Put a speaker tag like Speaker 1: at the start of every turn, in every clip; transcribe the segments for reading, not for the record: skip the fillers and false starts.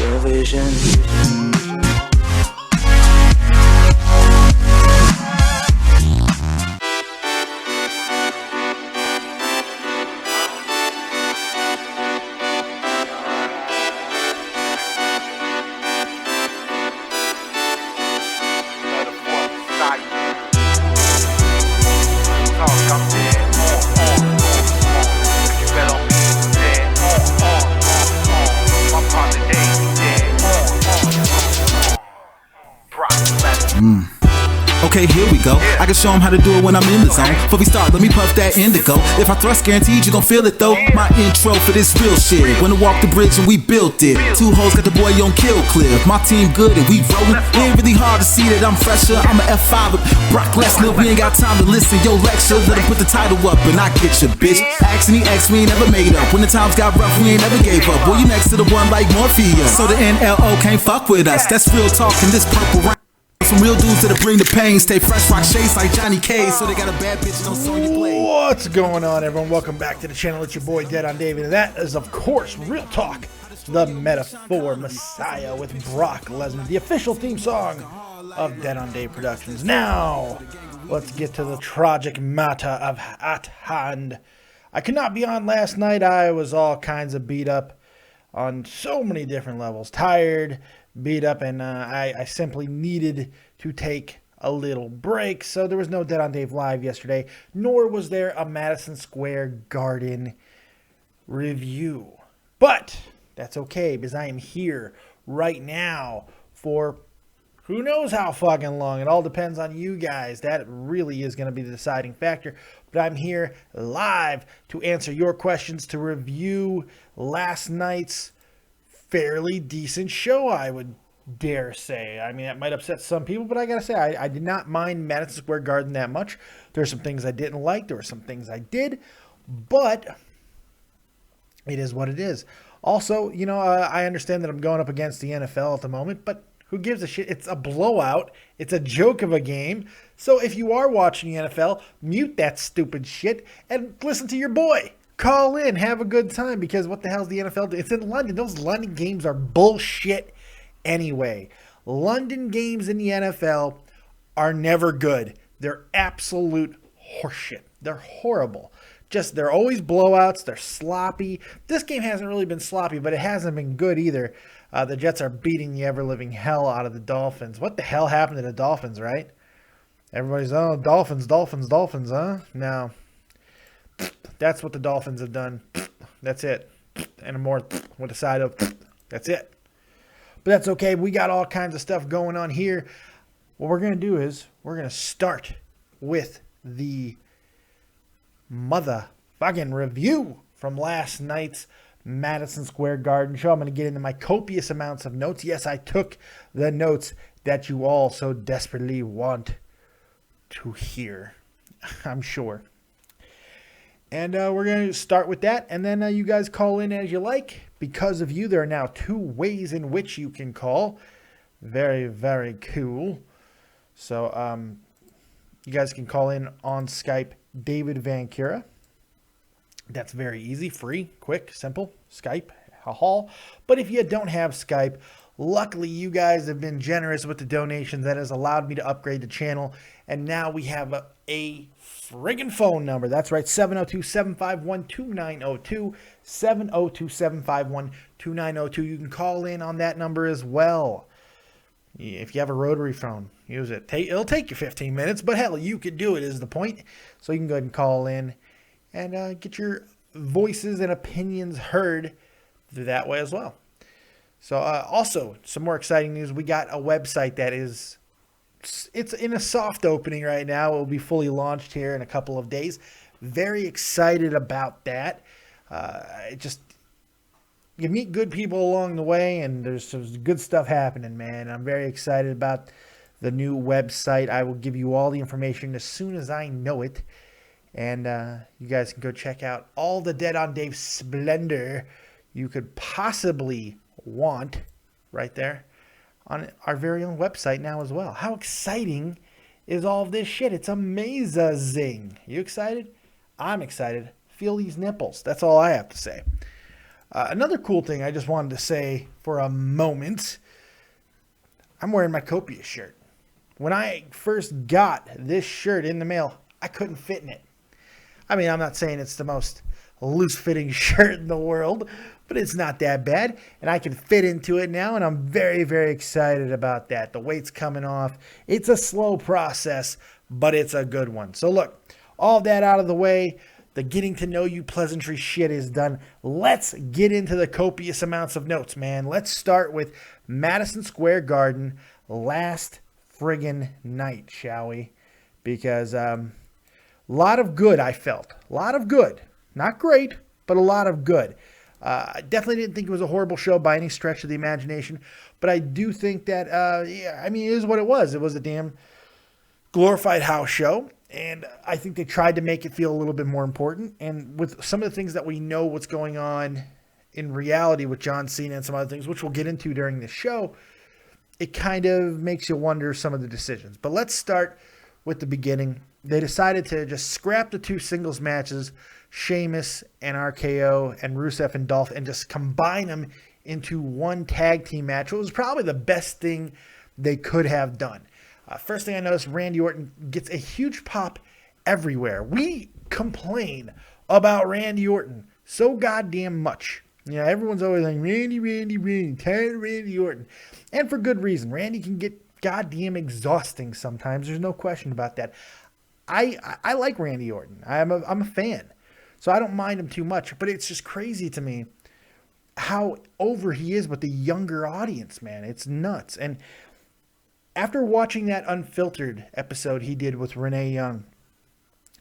Speaker 1: your vision.
Speaker 2: Okay, here we go. I can show them how to do it when I'm in the zone. Before we start, let me puff that indigo. If I thrust, guaranteed you gon' feel it though. My intro for this real shit. When I walked the bridge and we built it. Two hoes got the boy on kill clip. My team good and we rollin'. It ain't really hard to see that I'm fresher. I'm a F5 with Brock Lesnar. We ain't got time to listen. Yo, lecture. Let him put the title up and I get your bitch. Asking we ain't never made up. When the times got rough, we ain't never gave up. Boy, you next to the one like Morpheus. So the NLO can't fuck with us. That's real talk in this purple rain. Some real dudes that'll bring the pain. Stay fresh, rock shades like Johnny K. So they got a bad bitch, no song you play.
Speaker 3: What's going on, everyone? Welcome back to the channel. It's your boy Dead on David, and that is, of course, Real Talk, the Metaphor Messiah with Brock Lesnar, the official theme song of Dead on Dave Productions. Now, let's get to the tragic matter at hand. I could not be on last night. I was all kinds of beat up on so many different levels. Tired, beat up, and I simply needed to take a little break. So there was no Dead on Dave Live yesterday, nor was there a Madison Square Garden review. But that's okay, because I am here right now for who knows how fucking long. It all depends on you guys. That really is going to be the deciding factor. But I'm here live to answer your questions, to review last night's fairly decent show, I would dare say. I mean, that might upset some people, but I gotta say, I did not mind Madison Square Garden that much. There were some things I didn't like. There were some things I did, but it is what it is. Also, you know, I understand that I'm going up against the NFL at the moment, but who gives a shit? It's a blowout. It's a joke of a game. So if you are watching the NFL, mute that stupid shit and listen to your boy. Call in, have a good time, because what the hell's the NFL? It's in London. Those London games are bullshit anyway. London games in the NFL are never good. They're absolute horseshit. They're horrible. They're always blowouts. They're sloppy. This game hasn't really been sloppy, but it hasn't been good either. The Jets are beating the ever-living hell out of the Dolphins. What the hell happened to the Dolphins, right? Everybody's, oh, Dolphins, huh? No. That's what the Dolphins have done. That's it. And a more with a side of, that's it. But that's okay. We got all kinds of stuff going on here. What we're going to do is we're going to start with the motherfucking review from last night's Madison Square Garden show. I'm going to get into my copious amounts of notes. Yes, I took the notes that you all so desperately want to hear, I'm sure. And we're going to start with that, and then you guys call in as you like. Because of you, there are now 2 ways in which you can call. Very, very cool. So you guys can call in on Skype, David Vancura. That's very easy, free, quick, simple. Skype, haha. But if you don't have Skype, luckily you guys have been generous with the donations. That has allowed me to upgrade the channel. And now we have a friggin' phone number. That's right, 702-751-2902. 702-751-2902. You can call in on that number as well. If you have a rotary phone, use it. It'll take you 15 minutes, but hell, you could do it is the point. So you can go ahead and call in and get your voices and opinions heard through that way as well. So also, some more exciting news. We got a website that is, it's in a soft opening right now. It will be fully launched here in a couple of days. Very excited about that. You meet good people along the way, and there's some good stuff happening, man. I'm very excited about the new website. I will give you all the information as soon as I know it. And you guys can go check out all the Dead on Dave splendor you could possibly want right there on our very own website now as well. How exciting is all of this shit? It's amazing. You excited? I'm excited. Feel these nipples. That's all I have to say. Another cool thing I just wanted to say for a moment, I'm wearing my Copious shirt. When I first got this shirt in the mail, I couldn't fit in it. I mean, I'm not saying it's the most loose-fitting shirt in the world, but it's not that bad, and I can fit into it now, and I'm very, very excited about that. The weight's coming off. It's a slow process, but it's a good one. So look, all that out of the way, the getting to know you pleasantry shit is done. Let's get into the copious amounts of notes, man. Let's start with Madison Square Garden last friggin' night, shall we? Because a lot of good, I felt. A lot of good. Not great, but a lot of good. I definitely didn't think it was a horrible show by any stretch of the imagination, but I do think that, it is what it was. It was a damn glorified house show, and I think they tried to make it feel a little bit more important. And with some of the things that we know what's going on in reality with John Cena and some other things, which we'll get into during this show, it kind of makes you wonder some of the decisions. But let's start with the beginning. They decided to just scrap the two singles matches, Sheamus and RKO and Rusev and Dolph, and just combine them into one tag team match. It was probably the best thing they could have done. First thing I noticed, Randy Orton gets a huge pop everywhere. We complain about Randy Orton so goddamn much. You know, everyone's always like, Randy, tired of Randy Orton. And for good reason. Randy can get goddamn exhausting sometimes. There's no question about that. I like Randy Orton. I'm a fan. So I don't mind him too much. But it's just crazy to me how over he is with the younger audience, man. It's nuts. And after watching that Unfiltered episode he did with Renee Young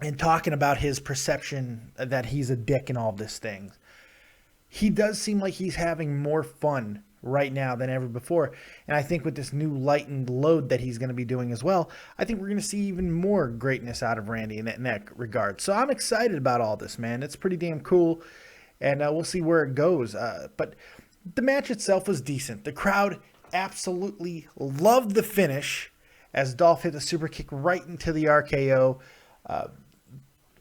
Speaker 3: and talking about his perception that he's a dick and all this things, he does seem like he's having more fun right now than ever before. And I think with this new lightened load that he's going to be doing as well, I think we're going to see even more greatness out of Randy in that regard. So I'm excited about all this, man. It's pretty damn cool. And we'll see where it goes. But the match itself was decent. The crowd absolutely loved the finish as Dolph hit a super kick right into the RKO.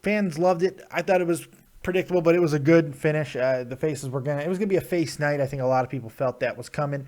Speaker 3: Fans loved it. I thought it was predictable, but it was a good finish. The faces were it was gonna be a face night. I think a lot of people felt that was coming.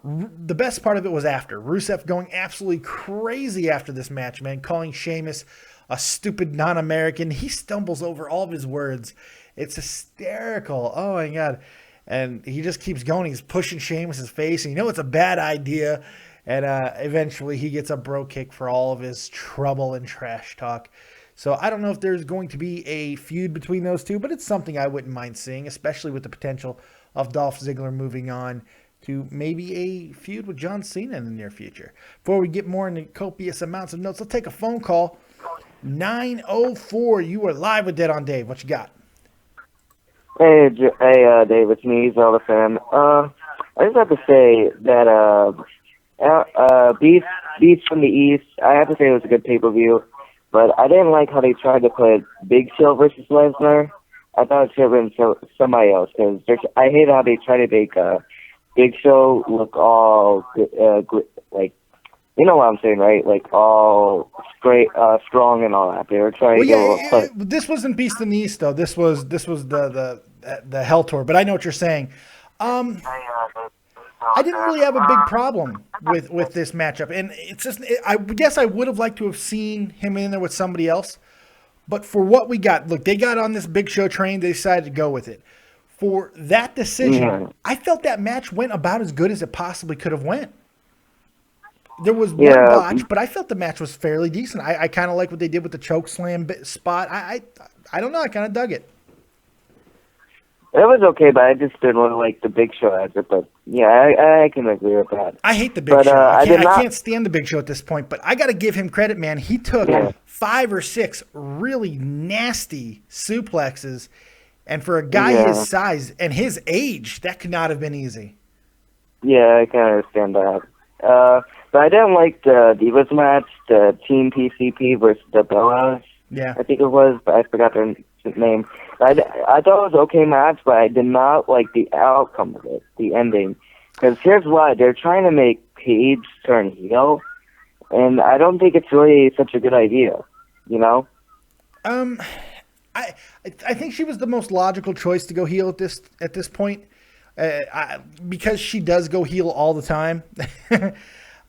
Speaker 3: The best part of it was after Rusev going absolutely crazy after this match, man, calling Sheamus a stupid non-American. He stumbles over all of his words. It's hysterical. Oh my God. And he just keeps going. He's pushing Sheamus' face. And it's a bad idea. And eventually he gets a bro kick for all of his trouble and trash talk. So I don't know if there's going to be a feud between those two, but it's something I wouldn't mind seeing, especially with the potential of Dolph Ziggler moving on to maybe a feud with John Cena in the near future. Before we get more into copious amounts of notes, let's take a phone call. 904, you are live with Dead on Dave. What you got?
Speaker 1: Hey, Dave, it's me, Zelda fan. I just have to say that Beast from the East, I have to say it was a good pay-per-view, but I didn't like how they tried to put Big Show versus Lesnar. I thought it should have been somebody else, because I hate how they try to make Big Show look all, like, you know what I'm saying, right? Like, all straight, strong and all that. They were trying to go...
Speaker 3: This wasn't Beast in the East, though. This was the Hell Tour, but I know what you're saying. I didn't really have a big problem with this matchup, and it's just I guess I would have liked to have seen him in there with somebody else, but for what we got, look, they got on this Big Show train, they decided to go with it. For that decision, I felt that match went about as good as it possibly could have went. There was one botch, but I felt the match was fairly decent. I kind of like what they did with the choke slam spot. I don't know, I kind of dug it.
Speaker 1: It was okay, but I just didn't really like the Big Show as it. But yeah, I can agree with that.
Speaker 3: I hate the Big Show. I can't stand the Big Show at this point. But I got to give him credit, man. He took 5 or 6 really nasty suplexes, and for a guy his size and his age, that could not have been easy. Yeah, I can understand that.
Speaker 1: But I didn't like the Divas match, the Team PCP versus the Bellas.
Speaker 3: Yeah,
Speaker 1: I think it was, but I forgot their name. I thought it was an okay match, but I did not like the outcome of it, the ending. Because here's why. They're trying to make Paige turn heel, and I don't think it's really such a good idea, you know?
Speaker 3: I think she was the most logical choice to go heel at this point, because she does go heel all the time.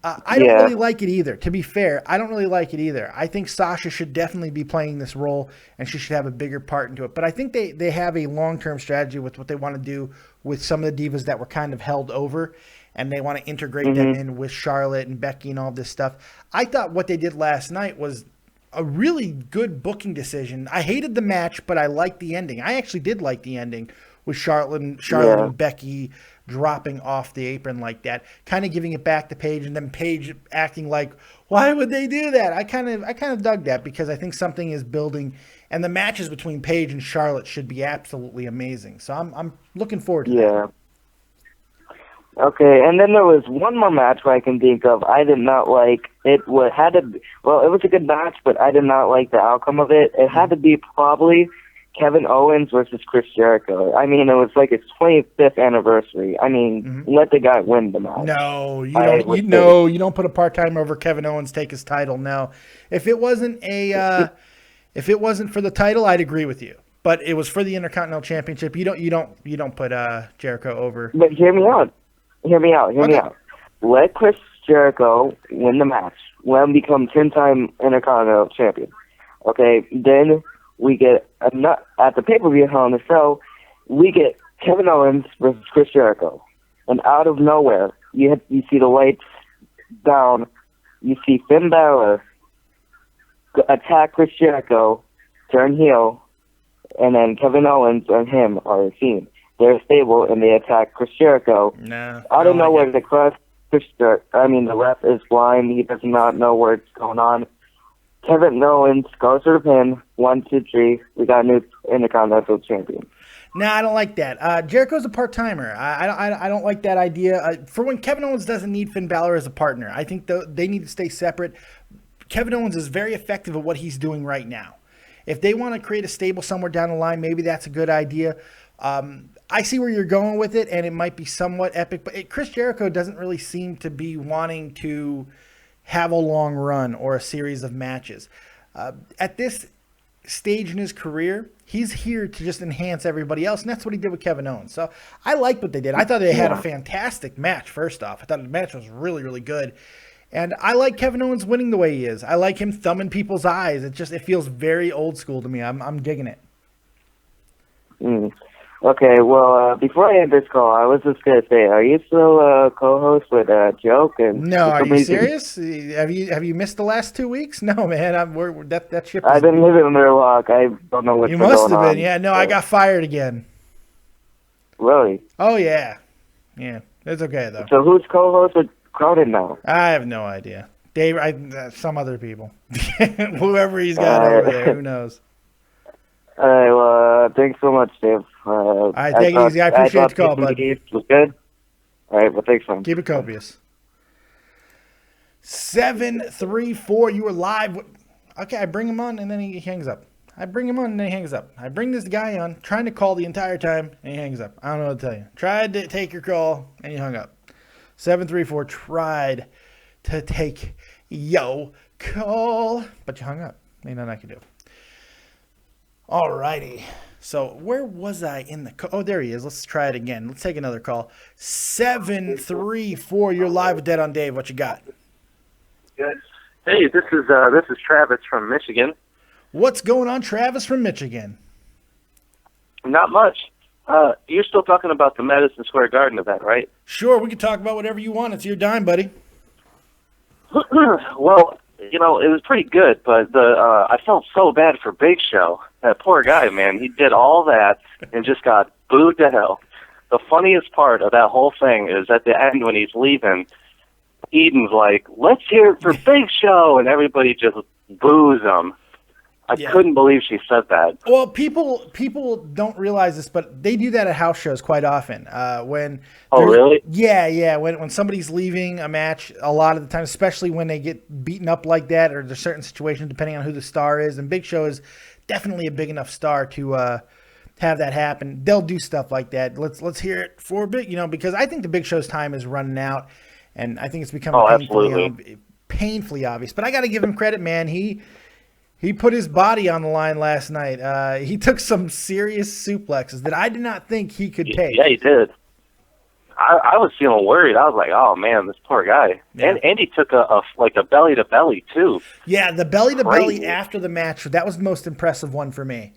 Speaker 3: I don't really like it either. To be fair, I don't really like it either. I think Sasha should definitely be playing this role, and she should have a bigger part into it. But I think they have a long-term strategy with what they want to do with some of the divas that were kind of held over, and they want to integrate them in with Charlotte and Becky and all this stuff. I thought what they did last night was a really good booking decision. I hated the match, but I liked the ending. I actually did like the ending with Charlotte and Becky dropping off the apron like that, kind of giving it back to Paige, and then Paige acting like, why would they do that? I kind of dug that, because I think something is building, and the matches between Paige and Charlotte should be absolutely amazing. So I'm looking forward to that.
Speaker 1: Okay, and then there was one more match where I can think of. I did not like it. It was a good match, but I did not like the outcome of it. It had to be probably Kevin Owens versus Chris Jericho. I mean, it was like his 25th anniversary. I mean, let the guy win the match.
Speaker 3: No, you don't put a part-timer over Kevin Owens, take his title. No, if it wasn't for the title, I'd agree with you. But it was for the Intercontinental Championship. You don't put Jericho over.
Speaker 1: But hear me out. Hear me out. Let Chris Jericho win the match. Let him become 10-time Intercontinental Champion. Okay, then we get at the pay-per-view Hell in a Cell, we get Kevin Owens versus Chris Jericho. And out of nowhere, you see the lights down, you see Finn Balor attack Chris Jericho, turn heel, and then Kevin Owens and him are a team. They're stable, and they attack Chris Jericho. Out of nowhere, the ref is blind. He does not know what's going on. Kevin Owens goes for the pin. 1, 2, 3. We got a new Intercontinental Champion.
Speaker 3: No, I don't like that. Jericho's a part-timer. I don't like that idea. For when Kevin Owens doesn't need Finn Balor as a partner, I think they need to stay separate. Kevin Owens is very effective at what he's doing right now. If they want to create a stable somewhere down the line, maybe that's a good idea. I see where you're going with it, and it might be somewhat epic, but Chris Jericho doesn't really seem to be wanting to have a long run or a series of matches. At this stage in his career, he's here to just enhance everybody else, and that's what he did with Kevin Owens. So I liked what they did. I thought they had a fantastic match, first off. I thought the match was really, really good. And I like Kevin Owens winning the way he is. I like him thumbing people's eyes. It feels very old school to me. I'm digging it.
Speaker 1: Okay, well, before I end this call, I was just going to say, are you still a co-host with Joke?
Speaker 3: No, are you serious? Have you missed the last 2 weeks? No, man. That ship is...
Speaker 1: I've been living under a rock. I don't know what's going on.
Speaker 3: You must have been. Yeah, no, I got fired again.
Speaker 1: Really?
Speaker 3: Oh, yeah. Yeah, it's okay, though.
Speaker 1: So who's co-host with Crowded now?
Speaker 3: I have no idea. Dave, some other people. Whoever he's got over there, who knows?
Speaker 1: All right, well, thanks so much, Dave.
Speaker 3: All right, take it easy. I appreciate the call, bud.
Speaker 1: Was good? All right, well, thanks, man.
Speaker 3: Keep it copious. 734, you were live. Okay, I bring him on, and then he hangs up. I bring him on, and then he hangs up. I bring this guy on, trying to call the entire time, and he hangs up. I don't know what to tell you. Tried to take your call, and he hung up. 734 tried to take your call, but you hung up. Ain't nothing I can do. All righty. So where was I in the call? Oh, there he is. Let's try it again. Let's take another call. 734. You're live with Dead on Dave. What you got?
Speaker 4: Good. Hey, this is Travis from Michigan.
Speaker 3: What's going on, Travis from Michigan?
Speaker 4: Not much. You're still talking about the Madison Square Garden event, right?
Speaker 3: Sure. We can talk about whatever you want. It's your dime, buddy.
Speaker 4: Well, it was pretty good, but I felt so bad for Big Show. That poor guy, man. He did all that and just got booed to hell. The funniest part of that whole thing is at the end when he's leaving, Eden's like, let's hear it for Big Show, and everybody just boos him. I couldn't believe she said that.
Speaker 3: Well, people don't realize this, but they do that at house shows quite often. Oh,
Speaker 4: really?
Speaker 3: Yeah. When somebody's leaving a match, a lot of the time, especially when they get beaten up like that, or there's certain situations depending on who the star is. And Big Show is definitely a big enough star to have that happen. They'll do stuff like that. Let's hear it for Big, because I think the Big Show's time is running out, and I think it's becoming painfully obvious. But I got to give him credit, man. He put his body on the line last night. He took some serious suplexes that I did not think he could take.
Speaker 4: Yeah, he did. I was feeling worried. I was like, oh, man, this poor guy. Yeah. And he took a belly-to-belly, too.
Speaker 3: Yeah, the belly-to-belly after the match, that was the most impressive one for me.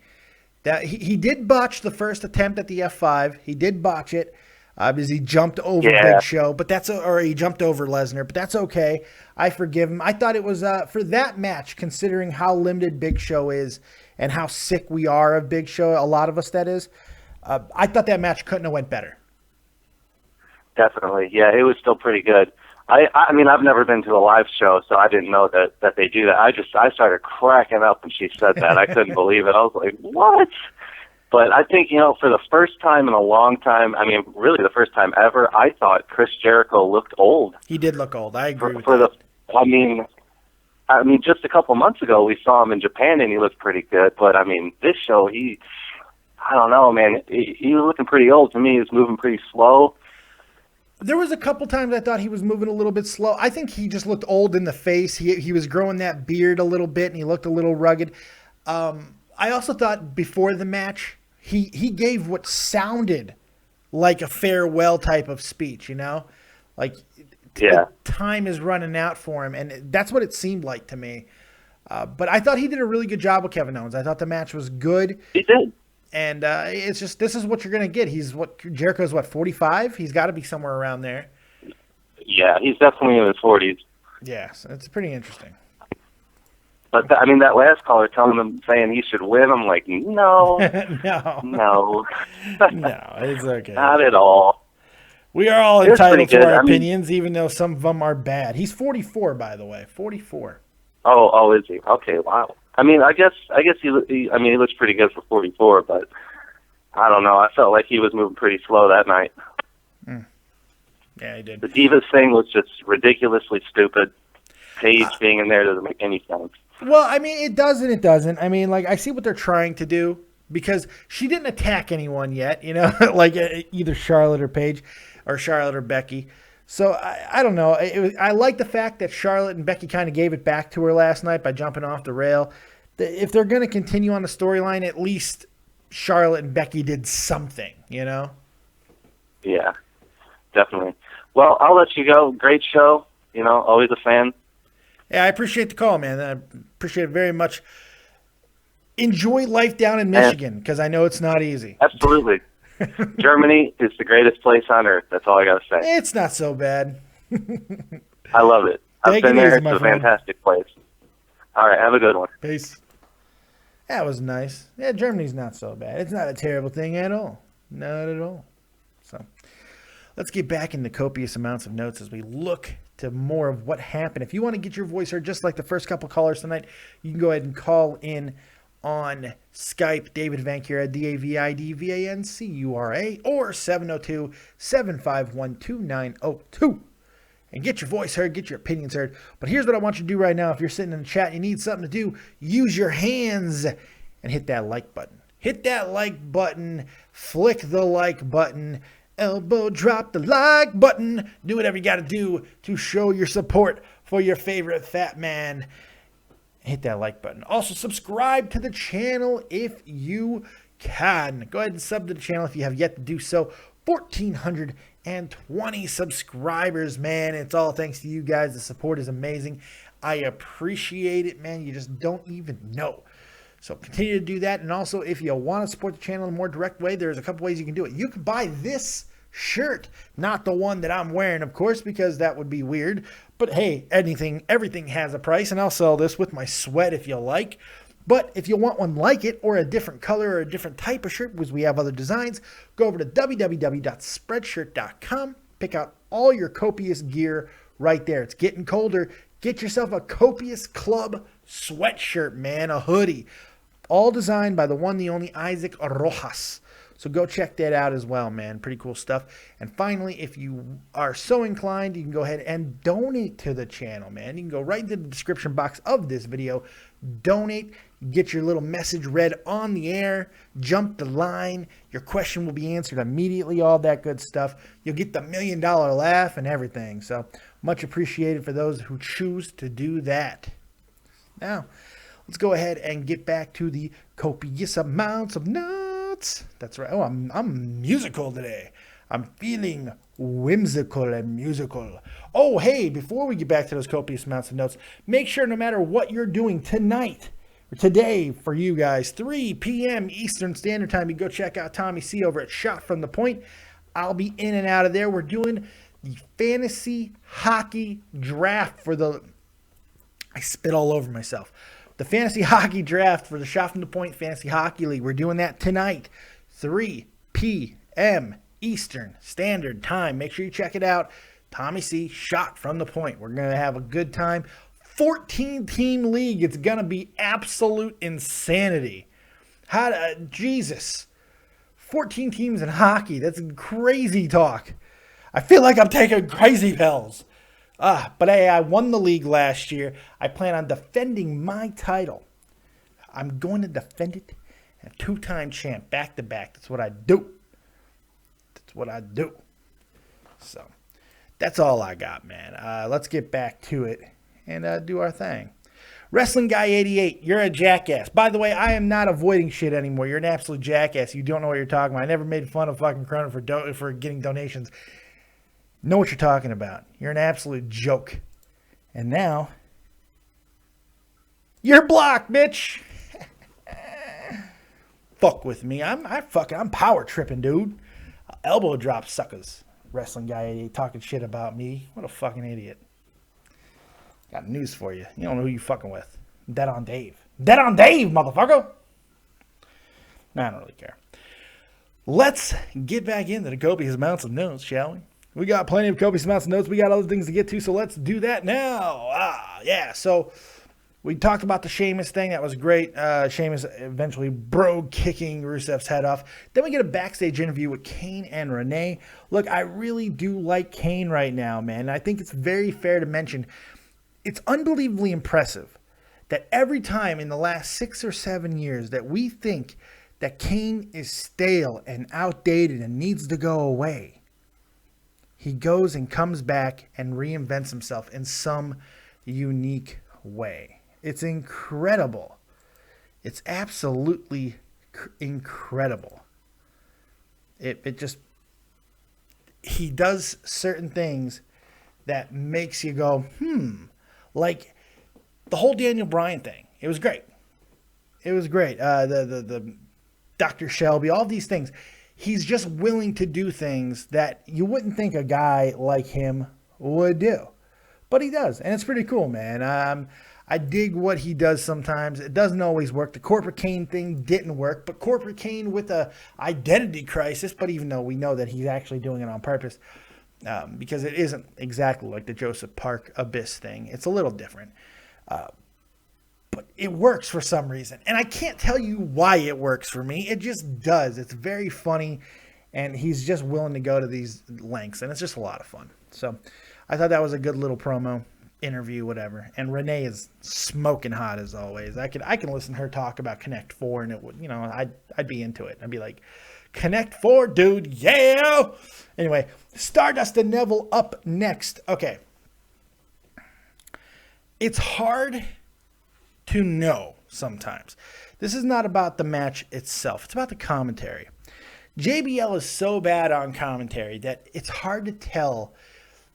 Speaker 3: That he did botch the first attempt at the F5. He did botch it because he jumped over Big Show, or he jumped over Lesnar, but that's okay. I forgive him. I thought it was for that match, considering how limited Big Show is and how sick we are of Big Show, a lot of us that is, I thought that match couldn't have went better.
Speaker 4: Definitely. Yeah, it was still pretty good. I mean, I've never been to a live show, so I didn't know that they do that. I started cracking up when she said that. I couldn't believe it. I was like, what? But I think, for the first time in a long time, I mean, really the first time ever, I thought Chris Jericho looked old.
Speaker 3: He did look old. I agree with that.
Speaker 4: I mean, just a couple months ago, we saw him in Japan, and he looked pretty good. But, I mean, this show, I don't know, man. He was looking pretty old to me. He was moving pretty slow.
Speaker 3: There was a couple times I thought he was moving a little bit slow. I think he just looked old in the face. He was growing that beard a little bit, and he looked a little rugged. I also thought before the match, he gave what sounded like a farewell type of speech, Like, time is running out for him, and that's what it seemed like to me. But I thought he did a really good job with Kevin Owens. I thought the match was good.
Speaker 4: He did.
Speaker 3: And it's just, this is what you're going to get. Jericho's 45? He's got to be somewhere around there.
Speaker 4: Yeah, he's definitely in his 40s.
Speaker 3: Yes, it's pretty interesting.
Speaker 4: But, I mean, that last caller saying he should win, I'm like, no. No,
Speaker 3: it's okay.
Speaker 4: Not at all.
Speaker 3: We are all entitled to our opinions, even though some of them are bad. He's 44, by the way. 44.
Speaker 4: Oh, is he? Okay, wow. I mean, I guess he looks pretty good for 44, but I don't know. I felt like he was moving pretty slow that night.
Speaker 3: Yeah, he did.
Speaker 4: The Divas thing was just ridiculously stupid. Paige being in there doesn't make any sense.
Speaker 3: Well, I mean, it does and it doesn't. I mean, like, I see what they're trying to do because she didn't attack anyone yet, like either Charlotte or Paige or Charlotte or Becky. So, I don't know. I like the fact that Charlotte and Becky kind of gave it back to her last night by jumping off the rail. If they're going to continue on the storyline, at least Charlotte and Becky did something, Yeah,
Speaker 4: definitely. Well, I'll let you go. Great show. Always a fan.
Speaker 3: Yeah, I appreciate the call, man. I appreciate it very much. Enjoy life down in Michigan because I know it's not easy.
Speaker 4: Absolutely. Germany is the greatest place on earth. That's all I got to say.
Speaker 3: It's not so bad.
Speaker 4: I love it. I've been there. It's a fantastic place. All right. Have a good one.
Speaker 3: Peace. That was nice. Yeah, Germany's not so bad. It's not a terrible thing at all. Not at all. So let's get back into copious amounts of notes as we look to more of what happened. If you want to get your voice heard just like the first couple callers tonight, you can go ahead and call in on Skype, David Vancura, DAVIDVANCURA, or 702-751-2902. And get your voice heard, get your opinions heard. But here's what I want you to do right now. If you're sitting in the chat and you need something to do, use your hands and hit that like button. Hit that like button, flick the like button, elbow drop the like button. Do whatever you got to do to show your support for your favorite fat man. Hit that like button. Also, subscribe to the channel if you can. Go ahead and sub to the channel if you have yet to do so. 1,420 subscribers, man. It's all thanks to you guys. The support is amazing. I appreciate it, man. You just don't even know. So continue to do that. And also, if you want to support the channel in a more direct way, there's a couple ways you can do it. You can buy this shirt, not the one that I'm wearing, of course, because that would be weird. But hey, everything has a price, and I'll sell this with my sweat if you like. But if you want one like it, or a different color, or a different type of shirt, because we have other designs, go over to www.spreadshirt.com. Pick out all your copious gear right there. It's getting colder. Get yourself a Copious Club sweatshirt, man, a hoodie. All designed by the one, the only Isaac Rojas. So go check that out as well, man. Pretty cool stuff. And finally, if you are so inclined, you can go ahead and donate to the channel, man. You can go right into the description box of this video. Donate. Get your little message read on the air. Jump the line. Your question will be answered immediately. All that good stuff. You'll get the $1 million laugh and everything. So much appreciated for those who choose to do that. Now, let's go ahead and get back to the copious amounts of notes. That's right. Oh, I'm musical today. I'm feeling whimsical and musical. Oh, hey, before we get back to those copious amounts of notes, make sure no matter what you're doing tonight, or today for you guys, 3 p.m. Eastern Standard Time, you go check out Tommy C over at Shot from the Point. I'll be in and out of there. We're doing the fantasy hockey draft for the... I spit all over myself. The fantasy hockey draft for the Shot from the Point Fantasy Hockey League. We're doing that tonight, 3 p.m. Eastern Standard Time. Make sure you check it out. Tommy C, Shot from the Point. We're going to have a good time. 14-team league. It's going to be absolute insanity. Jesus. 14 teams in hockey. That's crazy talk. I feel like I'm taking crazy pills. But hey, I won the league last year. I plan on defending my title. I'm going to defend it. A 2-time champ, back to back. That's what I do. So, that's all I got, man. Let's get back to it and do our thing. Wrestling Guy 88, you're a jackass. By the way, I am not avoiding shit anymore. You're an absolute jackass. You don't know what you're talking about. I never made fun of fucking Cronin for getting donations. Know what you're talking about. You're an absolute joke. And now, you're blocked, bitch. Fuck with me. I'm power tripping, dude. Elbow drop suckers. Wrestling Guy 88 talking shit about me. What a fucking idiot. Got news for you. You don't know who you fucking with. Dead on Dave. Dead on Dave, motherfucker. Nah, I don't really care. Let's get back into the copious amounts of notes, shall we? We got plenty of copious amounts of notes. We got other things to get to, so let's do that now. Yeah. So we talked about the Sheamus thing. That was great. Sheamus eventually kicking Rusev's head off. Then we get a backstage interview with Kane and Renee. Look, I really do like Kane right now, man. I think it's very fair to mention it's unbelievably impressive that every time in the last 6 or 7 years that we think that Kane is stale and outdated and needs to go away, he goes and comes back and reinvents himself in some unique way. It's incredible. It's absolutely incredible. He does certain things that makes you go, like the whole Daniel Bryan thing. It was great. The Dr. Shelby, all these things. He's just willing to do things that you wouldn't think a guy like him would do. But he does, and it's pretty cool, man. I dig what he does sometimes. It doesn't always work. The Corporate Kane thing didn't work, but Corporate Kane with a identity crisis, but even though we know that he's actually doing it on purpose, because it isn't exactly like the Joseph Park Abyss thing. It's a little different. But it works for some reason. And I can't tell you why it works for me. It just does. It's very funny. And he's just willing to go to these lengths. And it's just a lot of fun. So I thought that was a good little promo, interview, whatever. And Renee is smoking hot as always. I can listen to her talk about Connect 4 and it would, I'd be into it. I'd be like, Connect 4, dude. Yeah. Anyway, Stardust and Neville up next. Okay. It's hard to know sometimes. This is not about the match itself. It's about the commentary. JBL is so bad on commentary that it's hard to tell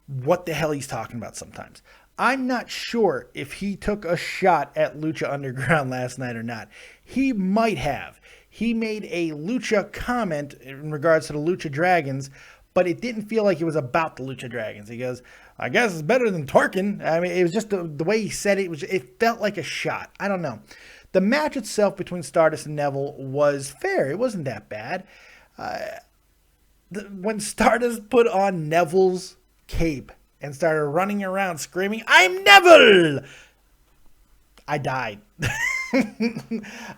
Speaker 3: what the hell he's talking about sometimes. I'm not sure if he took a shot at Lucha Underground last night or not. He might have. He made a Lucha comment in regards to the Lucha Dragons, but it didn't feel like it was about the Lucha Dragons. He goes, I guess it's better than twerking. I mean, it was just the way he said it. It felt like a shot. I don't know. The match itself between Stardust and Neville was fair. It wasn't that bad. When Stardust put on Neville's cape and started running around screaming, I'm Neville! I died.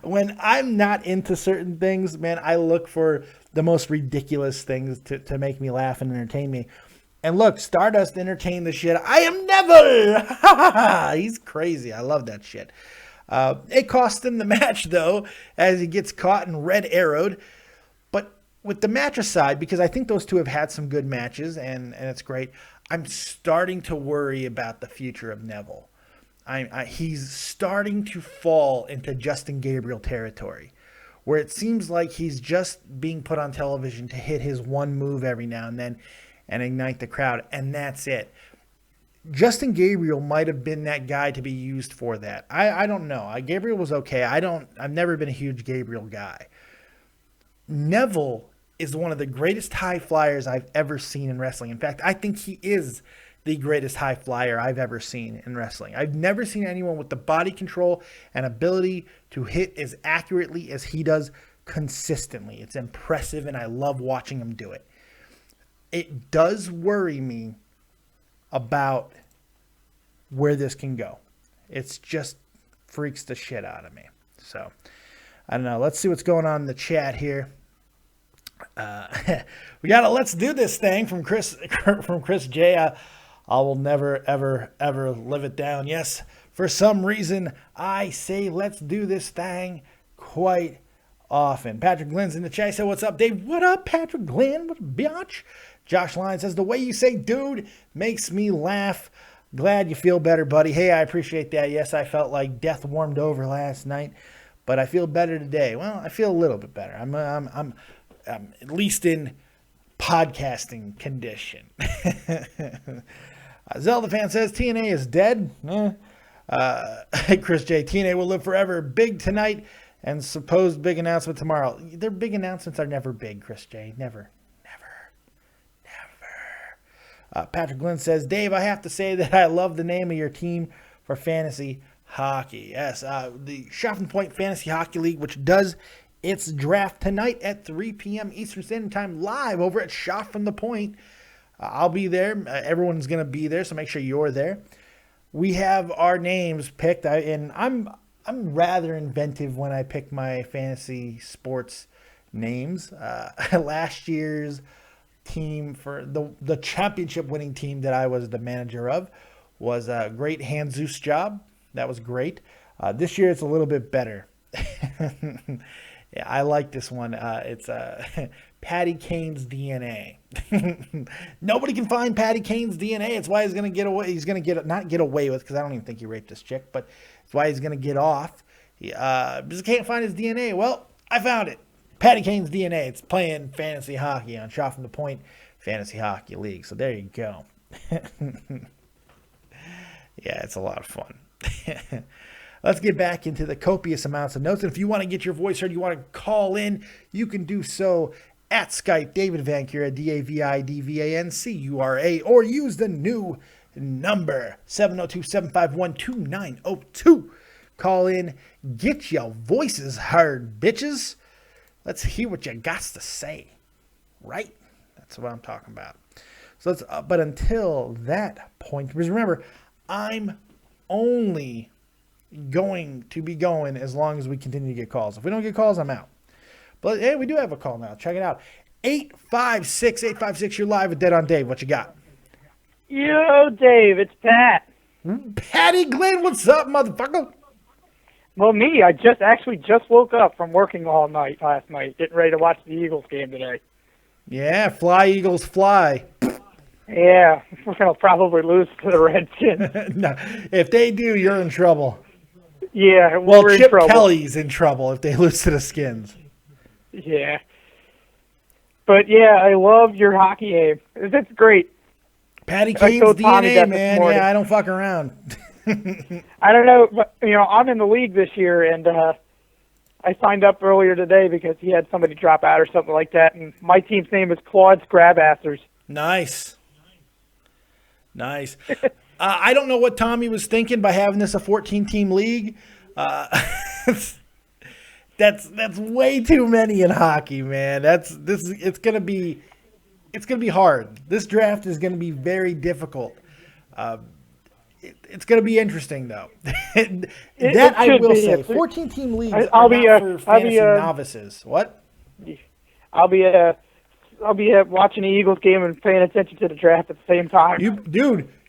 Speaker 3: When I'm not into certain things, man, I look for the most ridiculous things to make me laugh and entertain me. And look, Stardust entertained the shit. I am Neville! He's crazy. I love that shit. It cost him the match, though, as he gets caught and red arrowed. But with the match aside, because I think those two have had some good matches, and it's great, I'm starting to worry about the future of Neville. He's starting to fall into Justin Gabriel territory, where it seems like he's just being put on television to hit his one move every now and then and ignite the crowd, and that's it. Justin Gabriel might have been that guy to be used for that. I don't know. Gabriel was okay. I've never been a huge Gabriel guy. Neville is one of the greatest high flyers I've ever seen in wrestling. In fact, I think he is the greatest high flyer I've ever seen in wrestling. I've never seen anyone with the body control and ability to hit as accurately as he does consistently. It's impressive, and I love watching him do it. It does worry me about where this can go. It's just freaks the shit out of me. So, I don't know. Let's see what's going on in the chat here. We got a "let's do this" thing from Chris J. I will never, ever, ever live it down. Yes, for some reason, I say "let's do this thing" quite often. Patrick Glenn's in the chat. He said, "What's up, Dave?" What up, Patrick Glenn? What a biatch? Josh Lyon says, "The way you say dude makes me laugh. Glad you feel better, buddy." Hey, I appreciate that. Yes, I felt like death warmed over last night, but I feel better today. Well, I feel a little bit better. I'm at least in podcasting condition. Zelda fan says TNA is dead. Chris J. TNA will live forever. Big tonight and supposed big announcement tomorrow. Their big announcements are never big, Chris J. Never. Patrick Glenn says, "Dave, I have to say that I love the name of your team for fantasy hockey." Yes, the Shopping Point Fantasy Hockey League, which does its draft tonight at 3 p.m. Eastern Standard Time live over at Shot from the Point. I'll be there. Everyone's going to be there, so make sure you're there. We have our names picked, and I'm rather inventive when I pick my fantasy sports names. Last year's team for the championship winning team that I was the manager of was a great hand Zeus job. That was great. This year it's a little bit better. Yeah, I like this one. It's Patty Kane's DNA. Nobody can find Patty Kane's DNA. It's why he's going to get away. He's going to not get away with, because I don't even think he raped this chick, but it's why he's going to get off. He just can't find his DNA. Well, I found it. Patty Kane's DNA. It's playing fantasy hockey on Shot from the Point Fantasy Hockey League. So there you go. Yeah, it's a lot of fun. Let's get back into the copious amounts of notes. And if you want to get your voice heard, you want to call in, you can do so at Skype, David Vancura, DAVIDVANCURA, or use the new number, 702-751-2902. Call in, get your voices heard, bitches. Let's hear what you got to say, right? That's what I'm talking about. So let's, but until that point, because remember, I'm only going to be going as long as we continue to get calls. If we don't get calls, I'm out. But hey, we do have a call now. Check it out. 856, you're live with Dead on Dave. What you got?
Speaker 5: Yo, Dave, it's Pat.
Speaker 3: Patty Glenn, what's up, motherfucker?
Speaker 5: Well, me, I just woke up from working all night last night, getting ready to watch the Eagles game today.
Speaker 3: Yeah, fly, Eagles, fly.
Speaker 5: Yeah, we're going to probably lose to the Redskins.
Speaker 3: No, if they do, you're in trouble.
Speaker 5: Yeah,
Speaker 3: well,
Speaker 5: we're
Speaker 3: Chip
Speaker 5: in trouble.
Speaker 3: Kelly's in trouble if they lose to the Skins.
Speaker 5: Yeah. But, yeah, I love your hockey game. That's great.
Speaker 3: Patty Kane's DNA, man. Yeah, I don't fuck around.
Speaker 5: I don't know, but, I'm in the league this year, and I signed up earlier today because he had somebody drop out or something like that, and my team's name is Claude's Grabassers. Nice. I don't know what Tommy was thinking by having this a 14-team league. That's way too many in hockey, man. It's gonna be hard. This draft is gonna be very difficult. It's gonna be interesting though. I will say, 14-team leagues are not for fantasy novices. What? I'll be watching the Eagles game and paying attention to the draft at the same time.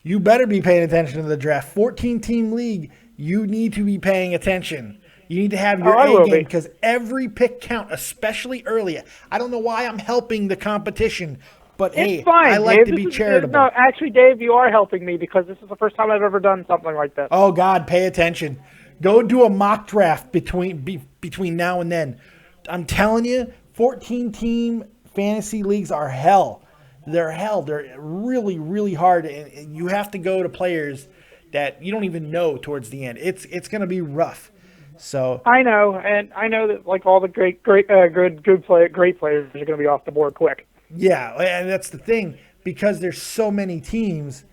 Speaker 3: You better be paying attention to the draft. 14-team league, you need to be paying attention. You need to have your A game because every pick count, especially early. I don't know why I'm helping the competition, But
Speaker 5: it's
Speaker 3: hey,
Speaker 5: fine,
Speaker 3: I like
Speaker 5: Dave.
Speaker 3: to be charitable.
Speaker 5: No, actually, Dave, you are helping me because this is the first time I've ever done something like this.
Speaker 3: Oh God, pay attention. Go do a mock draft between now and then. I'm telling you, 14-team fantasy leagues are hell. They're hell. They're really, really hard, and you have to go to players that you don't even know towards the end. It's going to be rough. So
Speaker 5: I know, and I know that like all the great players are going to be off the board quick.
Speaker 3: Yeah, and that's the thing, because there's so many teams,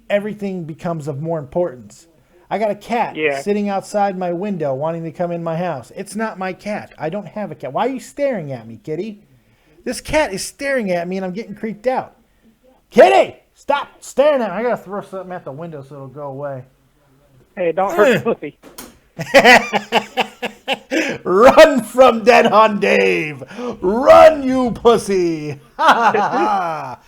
Speaker 3: everything becomes of more importance. I got a cat sitting outside my window wanting to come in my house. It's not my cat. I don't have a cat. Why are you staring at me, kitty? This cat is staring at me and I'm getting creeped out. Kitty, stop staring at me. I got to throw something at the window so it'll go away.
Speaker 5: Hey, don't hurt the pussy.
Speaker 3: Run from Dead on Dave. Run, you pussy.
Speaker 5: I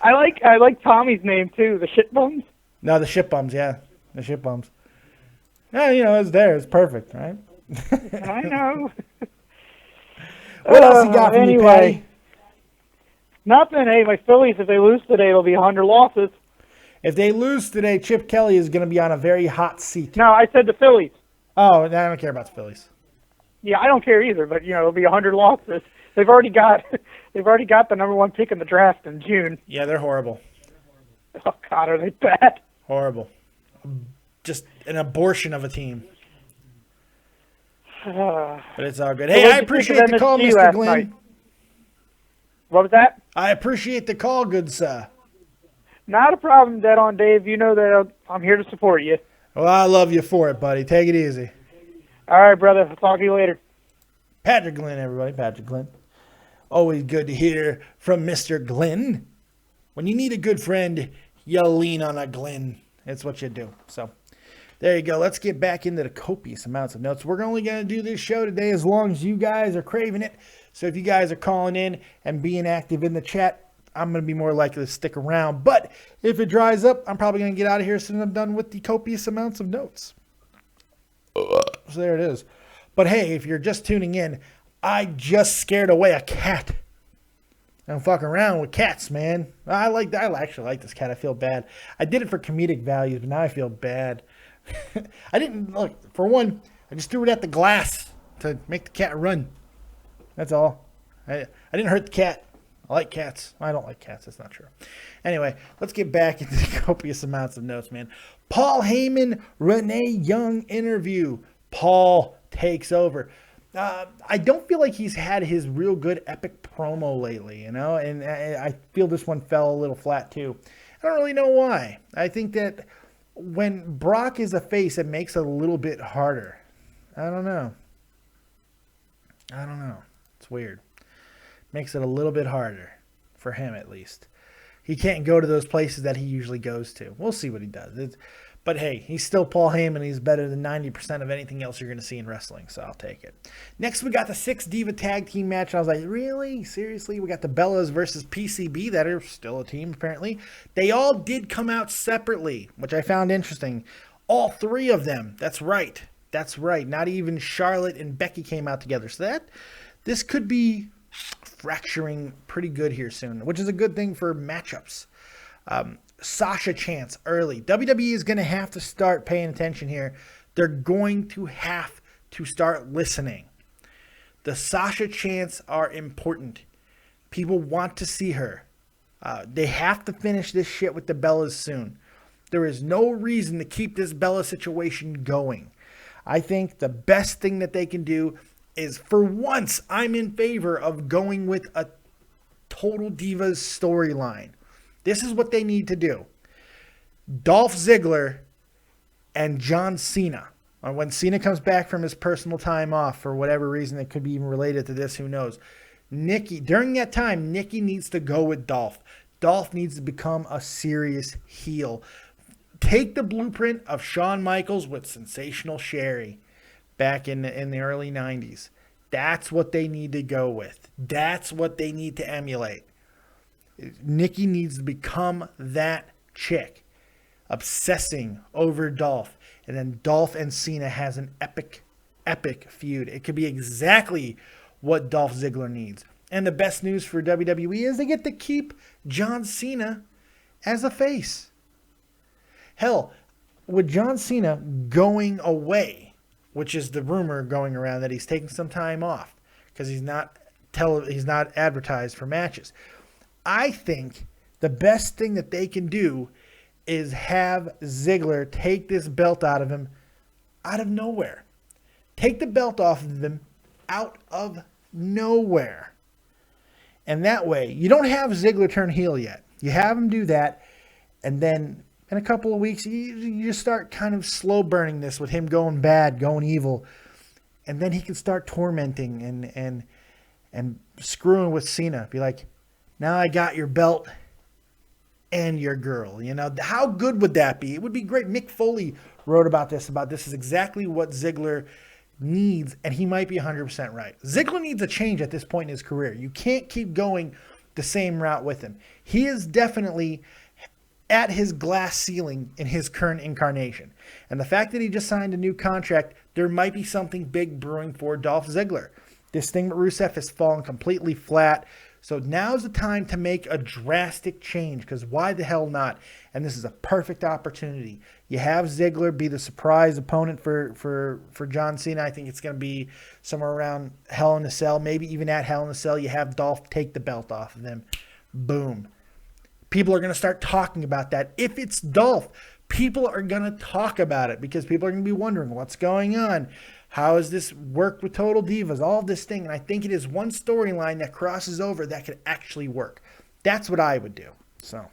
Speaker 5: like Tommy's name too, the shit bums.
Speaker 3: No, the shit bums, yeah. The shit bums. Yeah, it's there. It's perfect, right?
Speaker 5: I know.
Speaker 3: What else you got for me, Patty?
Speaker 5: Nothing. Hey, my Phillies, if they lose today, it'll be 100 losses.
Speaker 3: If they lose today, Chip Kelly is going to be on a very hot seat.
Speaker 5: No, I said the Phillies.
Speaker 3: Oh, I don't care about the Phillies.
Speaker 5: Yeah, I don't care either, but it'll be 100 losses. They've already got the number one pick in the draft in June.
Speaker 3: Yeah, they're horrible.
Speaker 5: Oh God, are they bad?
Speaker 3: Horrible. Just an abortion of a team. But it's all good. Hey, I appreciate the call, Mr. Glenn.
Speaker 5: Night. What was that?
Speaker 3: I appreciate the call, good sir.
Speaker 5: Not a problem, Dead on Dave. You know that I'm here to support you.
Speaker 3: Well, I love you for it, buddy. Take it easy.
Speaker 5: All right, brother. I'll talk to you later.
Speaker 3: Patrick Glenn, everybody. Patrick Glenn. Always good to hear from Mr. Glenn. When you need a good friend, you lean on a Glenn. That's what you do. So there you go. Let's get back into the copious amounts of notes. We're only going to do this show today as long as you guys are craving it. So if you guys are calling in and being active in the chat, I'm going to be more likely to stick around. But if it dries up, I'm probably going to get out of here as soon as I'm done with the copious amounts of notes. So there it is. But hey, if you're just tuning in, I just scared away a cat. I'm fucking around with cats, man. I actually like this cat. I feel bad. I did it for comedic values, but now I feel bad. I didn't look. For one, I just threw it at the glass to make the cat run. That's all. I didn't hurt the cat. I like cats. I don't like cats. That's not true. Anyway, let's get back into the copious amounts of notes, man. Paul Heyman, Renee Young interview. Paul takes over. I don't feel like he's had his real good epic promo lately, and I feel this one fell a little flat too. I don't really know why. I think that when Brock is a face, it makes it a little bit harder. I don't know. It's weird. Makes it a little bit harder for him, at least. He can't go to those places that he usually goes to. We'll see what he does. But hey, he's still Paul Heyman. He's better than 90% of anything else you're going to see in wrestling, so I'll take it. Next, we got the 6 Diva tag team match. I was like, really? Seriously? We got the Bellas versus PCB that are still a team, apparently. They all did come out separately, which I found interesting. All 3 of them. That's right. Not even Charlotte and Becky came out together. So this could be fracturing pretty good here soon, which is a good thing for matchups. Sasha chants early. WWE is going to have to start paying attention here. They're going to have to start listening. The Sasha chants are important. People want to see her. They have to finish this shit with the Bellas soon. There is no reason to keep this Bella situation going. I think the best thing that they can do is, for once, I'm in favor of going with a Total Divas storyline. This is what they need to do. Dolph Ziggler and John Cena. When Cena comes back from his personal time off, for whatever reason, it could be even related to this, who knows. During that time, Nikki needs to go with Dolph. Dolph needs to become a serious heel. Take the blueprint of Shawn Michaels with Sensational Sherry back in the early 90s. That's what they need to go with. That's what they need to emulate. Nikki needs to become that chick, obsessing over Dolph. And then Dolph and Cena has an epic feud. It could be exactly what Dolph Ziggler needs. And the best news for WWE is they get to keep John Cena as a face. Hell, with John Cena going away, which is the rumor going around that he's taking some time off because he's not advertised for matches. I think the best thing that they can do is have Ziggler take this belt out of him out of nowhere. Take the belt off of him out of nowhere. And that way, you don't have Ziggler turn heel yet. You have him do that, and then in a couple of weeks, you just start kind of slow burning this with him going bad, going evil, and then he can start tormenting and screwing with Cena. Be like, now I got your belt and your girl. You know, how good would that be? It would be great. Mick Foley wrote about this is exactly what Ziggler needs, and he might be 100% right. Ziggler needs a change at this point in his career. You can't keep going the same route with him. He is definitely at his glass ceiling in his current incarnation. And the fact that he just signed a new contract, there might be something big brewing for Dolph Ziggler. This thing with Rusev has fallen completely flat. So now's the time to make a drastic change, because why the hell not? And this is a perfect opportunity. You have Ziggler be the surprise opponent for John Cena. I think it's going to be somewhere around Hell in a Cell, maybe even at Hell in a Cell. You have Dolph take the belt off of them. Boom. People are going to start talking about that. If it's Dolph, people are going to talk about it because people are going to be wondering what's going on. How does this work with Total Divas? All this thing. And I think it is one storyline that crosses over that could actually work. That's what I would do. So,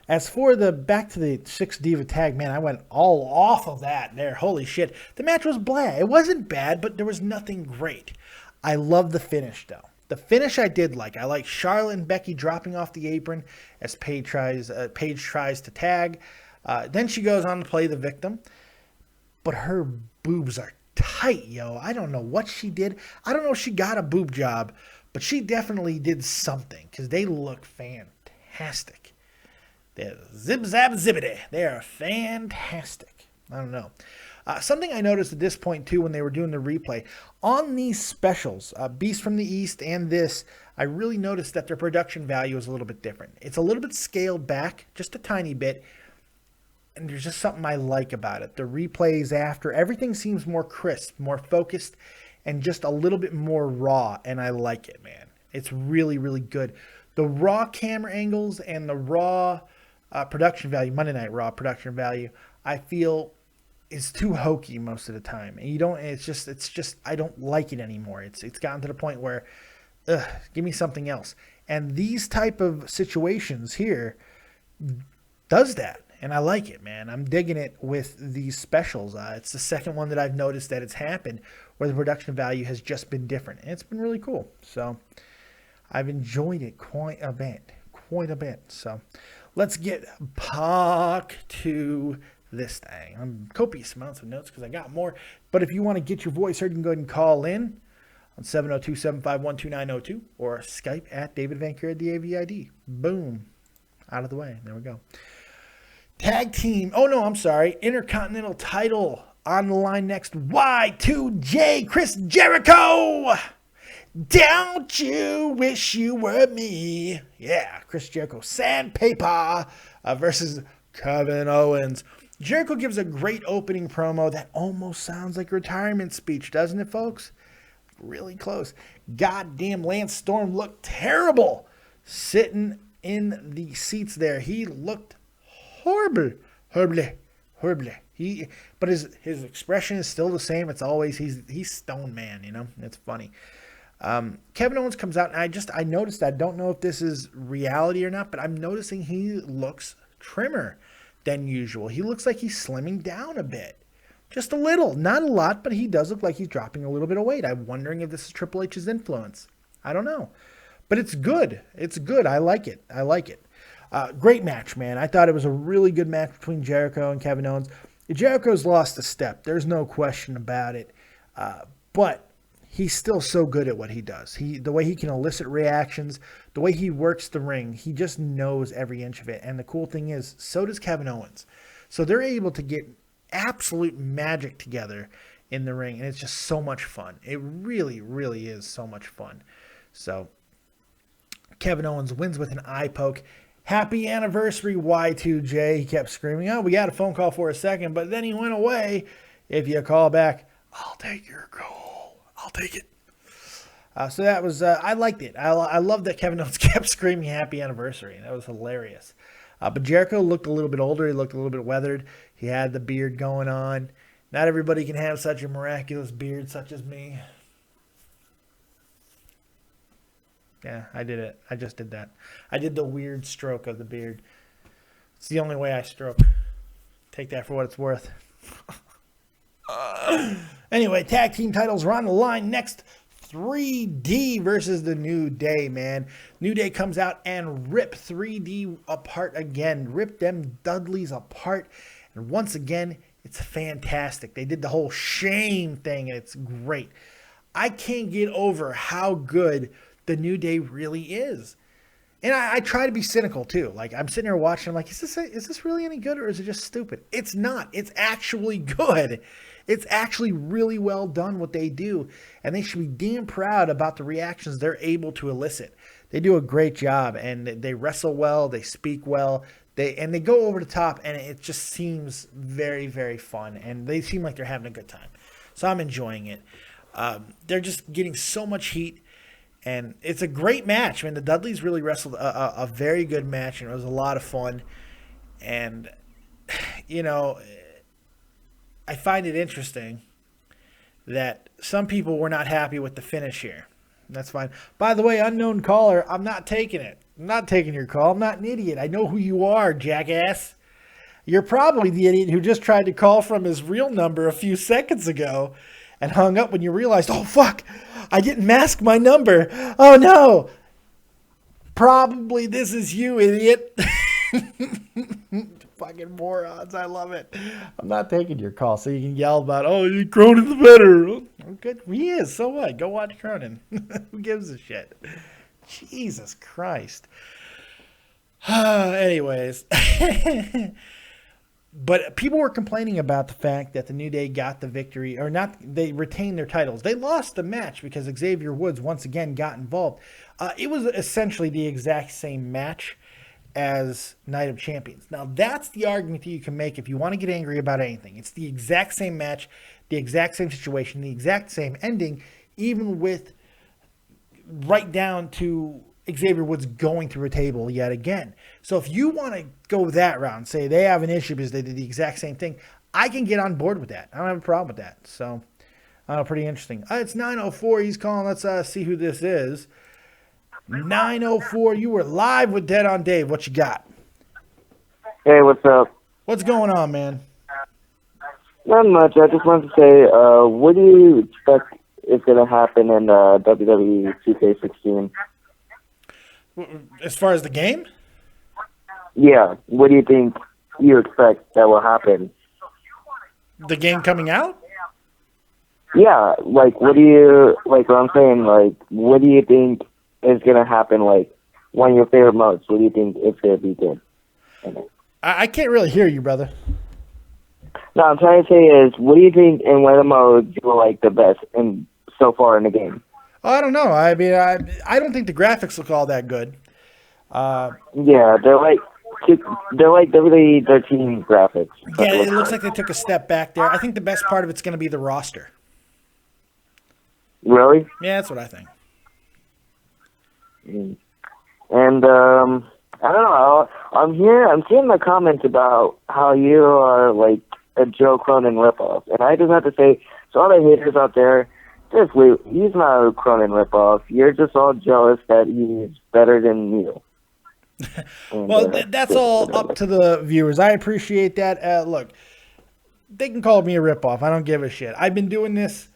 Speaker 3: as for back to the 6 Diva tag, man, I went all off of that there. Holy shit. The match was blah. It wasn't bad, but there was nothing great. I love the finish, though. The finish I did like. I like Charlotte and Becky dropping off the apron as Paige tries to tag. Then she goes on to play the victim. But her boobs are tight, yo. I don't know what she did. I don't know if she got a boob job, but she definitely did something because they look fantastic. They're zip, zap, zippity. They are fantastic. I don't know. Something I noticed at this point, too, when they were doing the replay, on these specials, Beast from the East and this, I really noticed that their production value is a little bit different. It's a little bit scaled back, just a tiny bit, and there's just something I like about it. The replays after, everything seems more crisp, more focused, and just a little bit more raw, and I like it, man. It's really, really good. The raw camera angles and the raw production value, Monday Night Raw production value, I feel is too hokey most of the time. And it's just I don't like it anymore. It's gotten to the point where give me something else. And these type of situations here does that. And I like it, man. I'm digging it with these specials. It's the second one that I've noticed that it's happened where the production value has just been different. And it's been really cool. So I've enjoyed it quite a bit. So let's get back to this thing. I'm copious amounts of notes because I got more. But if you want to get your voice heard, you can go ahead and call in on 702-751-2902 or Skype at davidvancura, DAVID. Boom. Out of the way. There we go. Tag team. Oh, no, I'm sorry. Intercontinental title on the line next. Y2J Chris Jericho. Don't you wish you were me? Yeah, Chris Jericho. Sandpaper versus Kevin Owens. Jericho gives a great opening promo that almost sounds like a retirement speech, doesn't it, folks? Really close. Goddamn, Lance Storm looked terrible sitting in the seats there. He looked horrible. But his expression is still the same. It's always he's Stone Man, you know. It's funny. Kevin Owens comes out, and I noticed. I don't know if this is reality or not, but I'm noticing he looks trimmer than usual. He looks like he's slimming down a bit, just a little, not a lot, but he does look like he's dropping a little bit of weight. I'm wondering if this is Triple H's influence. I don't know, but it's good. It's good. I like it. Great match, man. I thought it was a really good match between Jericho and Kevin Owens. Jericho's lost a step. There's no question about it. But he's still so good at what he does. The way he can elicit reactions, the way he works the ring, he just knows every inch of it. And the cool thing is, so does Kevin Owens. So they're able to get absolute magic together in the ring, and it's just so much fun. It really, really is so much fun. So Kevin Owens wins with an eye poke. Happy anniversary, Y2J. He kept screaming, oh, we got a phone call for a second, but then he went away. If you call back, I'll take your call. I'll take it. So that was, I liked it. I loved that Kevin Owens kept screaming happy anniversary. That was hilarious. But Jericho looked a little bit older. He looked a little bit weathered. He had the beard going on. Not everybody can have such a miraculous beard such as me. Yeah, I did it. I just did that. I did the weird stroke of the beard. It's the only way I stroke. Take that for what it's worth. Anyway, tag team titles are on the line next. 3D versus the New Day, man. New Day comes out and rip 3D apart again. Rip them Dudleys apart. And once again, it's fantastic. They did the whole shame thing, and it's great. I can't get over how good the New Day really is. And I try to be cynical, too. Like, I'm sitting here watching, I'm like, is this really any good, or is it just stupid? It's not. It's actually good. It's actually really well done what they do, and they should be damn proud about the reactions they're able to elicit. They do a great job, and they wrestle well, they speak well, they go over the top, and it just seems very, very fun, and they seem like they're having a good time. So I'm enjoying it. They're just getting so much heat, and it's a great match. I mean, the Dudleys really wrestled a very good match, and it was a lot of fun. And, you know, I find it interesting that some people were not happy with the finish here. That's fine. By the way, unknown caller, I'm not taking it. I'm not taking your call. I'm not an idiot. I know who you are, jackass. You're probably the idiot who just tried to call from his real number a few seconds ago and hung up when you realized, oh, fuck, I didn't mask my number. Oh, no. Probably this is you, idiot. Fucking morons. I love it. I'm not taking your call so you can yell about, oh, Cronin's better. Oh, good. He is. So what? Go watch Cronin. Who gives a shit? Jesus Christ. Anyways. But people were complaining about the fact that the New Day got the victory, or not, they retained their titles. They lost the match because Xavier Woods once again got involved. It was essentially the exact same match as Night of Champions. Now, that's the argument that you can make if you want to get angry about anything. It's the exact same match, the exact same situation, the exact same ending, even with right down to Xavier Woods going through a table yet again. So if you want to go that route and say they have an issue because they did the exact same thing, I can get on board with that. I don't have a problem with that. So, pretty interesting. It's 9:04. He's calling. Let's see who this is. 9:04. You were live with Dead on Dave. What you got?
Speaker 1: Hey, what's up?
Speaker 3: What's going on, man?
Speaker 1: Not much. I just wanted to say, what do you expect is going to happen in WWE 2K16?
Speaker 3: As far as the game?
Speaker 1: Yeah. What do you think you expect that will happen?
Speaker 3: The game coming out?
Speaker 1: Yeah. Like, what I'm saying, like, what do you think is going to happen, like, one of your favorite modes? What do you think it's going to be good?
Speaker 3: I can't really hear you, brother.
Speaker 1: No, I'm trying to say is, what do you think in one of the modes you like the best so far in the game?
Speaker 3: I don't know. I mean, I don't think the graphics look all that good.
Speaker 1: Yeah, they're like WWE 13 graphics.
Speaker 3: Yeah, it looks like they took a step back there. I think the best part of it's going to be the roster.
Speaker 1: Really?
Speaker 3: Yeah, that's what I think.
Speaker 1: And I don't know. I'm seeing the comments about how you are like a Joe Cronin ripoff, and I just have to say, to all the haters out there, just wait. He's not a Cronin ripoff. You're just all jealous that he's better than you. And,
Speaker 3: well, that's all up to the viewers. I appreciate that. Look, they can call me a ripoff. I don't give a shit. I've been doing this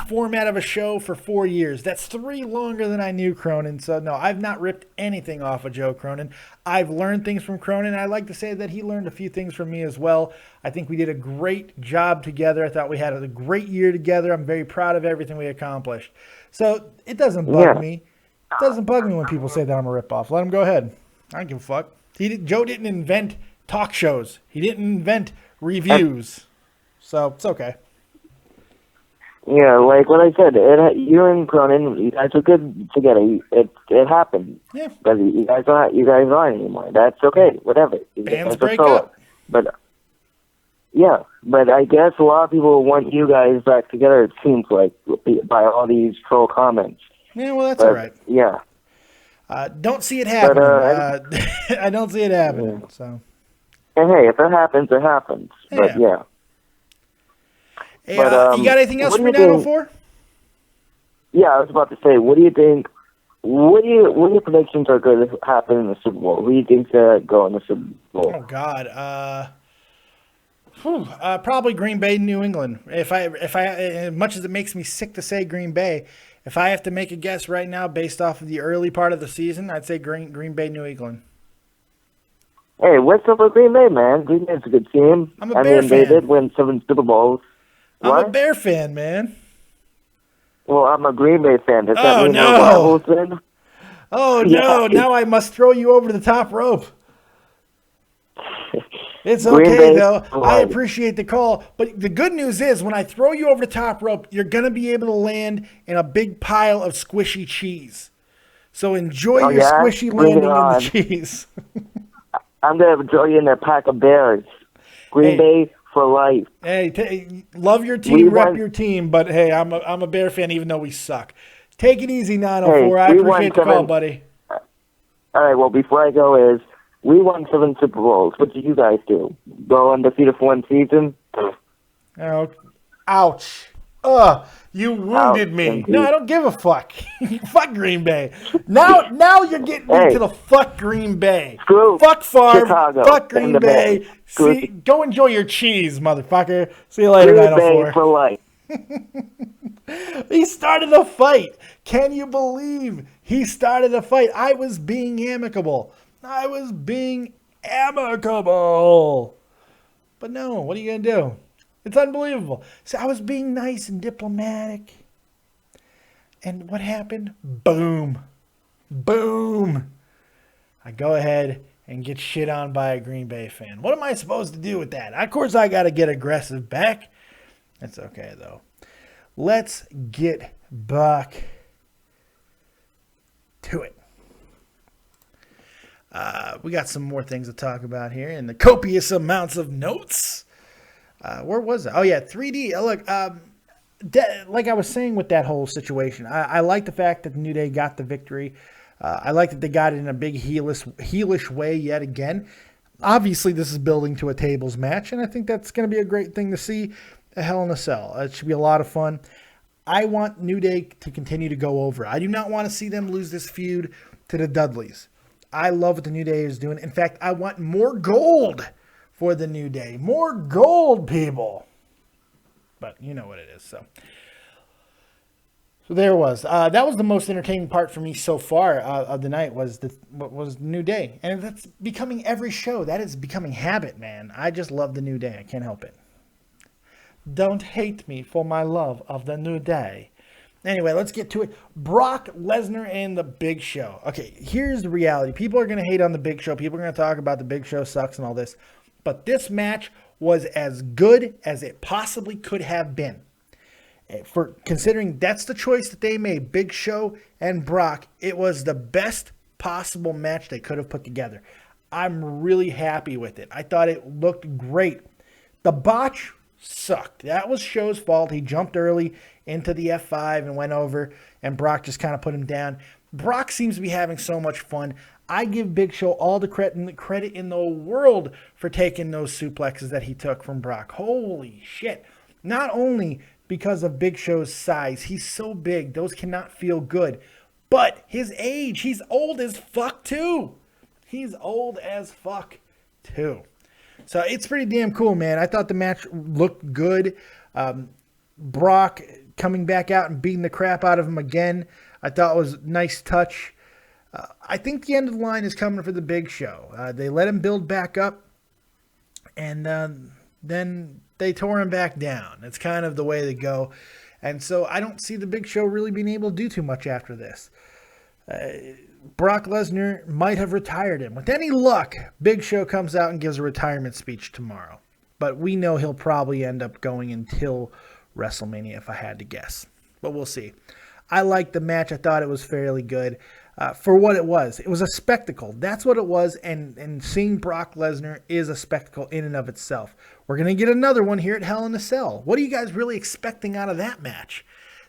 Speaker 3: format of a show for 4 years. That's 3 longer than I knew Cronin. So, no, I've not ripped anything off of Joe Cronin. I've learned things from Cronin. I like to say that he learned a few things from me as well. I think we did a great job together. I thought we had a great year together. I'm very proud of everything we accomplished. So, it doesn't bug me. It doesn't bug me when people say that I'm a ripoff. Let them go ahead. I don't give a fuck. Joe didn't invent talk shows. He didn't invent reviews. So, it's okay.
Speaker 1: Yeah, like what I said, you and Cronin, you guys are good together. It happened.
Speaker 3: Yeah.
Speaker 1: But you guys aren't anymore. That's okay. Whatever.
Speaker 3: Bands break up.
Speaker 1: But yeah, but I guess a lot of people want you guys back together. It seems like by all these troll comments.
Speaker 3: Yeah, well, that's all right.
Speaker 1: Yeah.
Speaker 3: Don't see it happening. I don't see it happening. Yeah. So.
Speaker 1: And hey, if it happens, it happens.
Speaker 3: Yeah.
Speaker 1: But yeah.
Speaker 3: Hey, you got anything else for me, 904?
Speaker 1: Yeah, I was about to say, what do you think? What do your predictions are going to happen in the Super Bowl? Who do you think's going to go in the Super Bowl?
Speaker 3: Oh God, probably Green Bay, New England. If I, as much as it makes me sick to say Green Bay, if I have to make a guess right now based off of the early part of the season, I'd say Green Bay, New England.
Speaker 1: Hey, what's up with Green Bay, man? Green Bay's a good team.
Speaker 3: I'm a Bear fan.
Speaker 1: They did win 7 Super Bowls.
Speaker 3: I'm a Bear fan, man.
Speaker 1: Well, I'm a Green Bay fan. Does that mean
Speaker 3: no.
Speaker 1: we're rivals then?
Speaker 3: Oh, no. Now I must throw you over the top rope. It's okay, though. I appreciate the call. But the good news is when I throw you over the top rope, you're going to be able to land in a big pile of squishy cheese. So enjoy your squishy landing in the cheese.
Speaker 1: I'm going to throw you in a pack of bears. Green Bay for life.
Speaker 3: Hey, love your team, rep your team, but hey, I'm a Bear fan even though we suck. Take it easy, 904. I appreciate the call, buddy.
Speaker 1: All right, well, before I go is, we won 7 Super Bowls. What did you guys do? Go undefeated for one season?
Speaker 3: Oh, ouch. You wounded me. No, I don't give a fuck. Fuck Green Bay. Now you're getting into the fuck Green Bay. Fuck Favre.
Speaker 1: Chicago.
Speaker 3: Fuck Green Bay. See, go enjoy your cheese, motherfucker. See you later, 904.
Speaker 1: Bay for life.
Speaker 3: He started a fight. Can you believe he started a fight? I was being amicable. But no, what are you going to do? It's unbelievable. So I was being nice and diplomatic. And what happened? Boom. Boom. I go ahead and get shit on by a Green Bay fan. What am I supposed to do with that? Of course, I got to get aggressive back. That's okay, though. Let's get back to it. We got some more things to talk about here in the copious amounts of notes. Where was it? Oh, yeah, 3D. Look, like I was saying with that whole situation, I like the fact that the New Day got the victory. I like that they got it in a big heelish way yet again. Obviously, this is building to a tables match, and I think that's going to be a great thing to see. A Hell in a Cell. It should be a lot of fun. I want New Day to continue to go over. I do not want to see them lose this feud to the Dudleys. I love what the New Day is doing. In fact, I want more gold for the New Day. More gold, people. But you know what it is. So there was. That was the most entertaining part for me so far of the night was New Day. And that's becoming every show. That is becoming habit, man. I just love the New Day. I can't help it. Don't hate me for my love of the New Day. Anyway, let's get to it. Brock Lesnar and the Big Show. Okay, here's the reality. People are going to hate on the Big Show. People are going to talk about the Big Show sucks and all this. But this match was as good as it possibly could have been. For considering that's the choice that they made, Big Show and Brock, it was the best possible match they could have put together. I'm really happy with it. I thought it looked great. The botch sucked. That was Show's fault. He jumped early into the F5 and went over, and Brock just kind of put him down. Brock seems to be having so much fun. I give Big Show all the credit in the world for taking those suplexes that he took from Brock. Holy shit. Not only because of Big Show's size, he's so big, those cannot feel good, but his age, he's old as fuck too. So it's pretty damn cool, man. I thought the match looked good. Brock coming back out and beating the crap out of him again, I thought was a nice touch. I think the end of the line is coming for the Big Show. They let him build back up, and then they tore him back down. It's kind of the way they go. And so I don't see the Big Show really being able to do too much after this. Brock Lesnar might have retired him. With any luck, Big Show comes out and gives a retirement speech tomorrow. But we know he'll probably end up going until WrestleMania if I had to guess. But we'll see. I liked the match. I thought it was fairly good for what it was. It was a spectacle. That's what it was, and seeing Brock Lesnar is a spectacle in and of itself. We're going to get another one here at Hell in a Cell. What are you guys really expecting out of that match?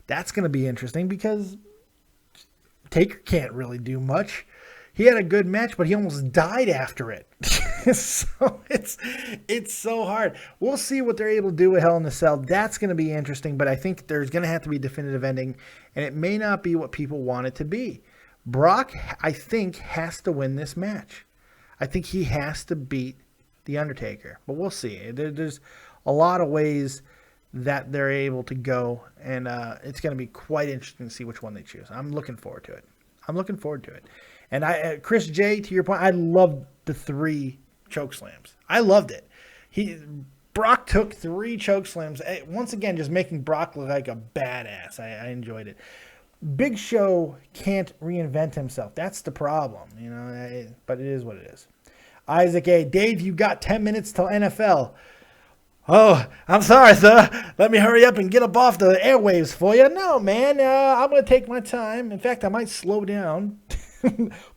Speaker 3: That's going to be interesting because Taker can't really do much. He had a good match, but he almost died after it. So it's so hard. We'll see what they're able to do with Hell in a Cell. That's going to be interesting, but I think there's going to have to be a definitive ending, and it may not be what people want it to be. Brock, I think, has to win this match. I think he has to beat The Undertaker, but we'll see. There's a lot of ways that they're able to go, and it's going to be quite interesting to see which one they choose. I'm looking forward to it. And Chris J, to your point, I loved the 3 chokeslams. I loved it. Brock took 3 chokeslams. Once again, just making Brock look like a badass. I enjoyed it. Big Show can't reinvent himself. That's the problem, but it is what it is. Isaac A. Dave, you got 10 minutes till NFL. Oh, I'm sorry, sir. Let me hurry up and get up off the airwaves for you. No, man, I'm going to take my time. In fact, I might slow down.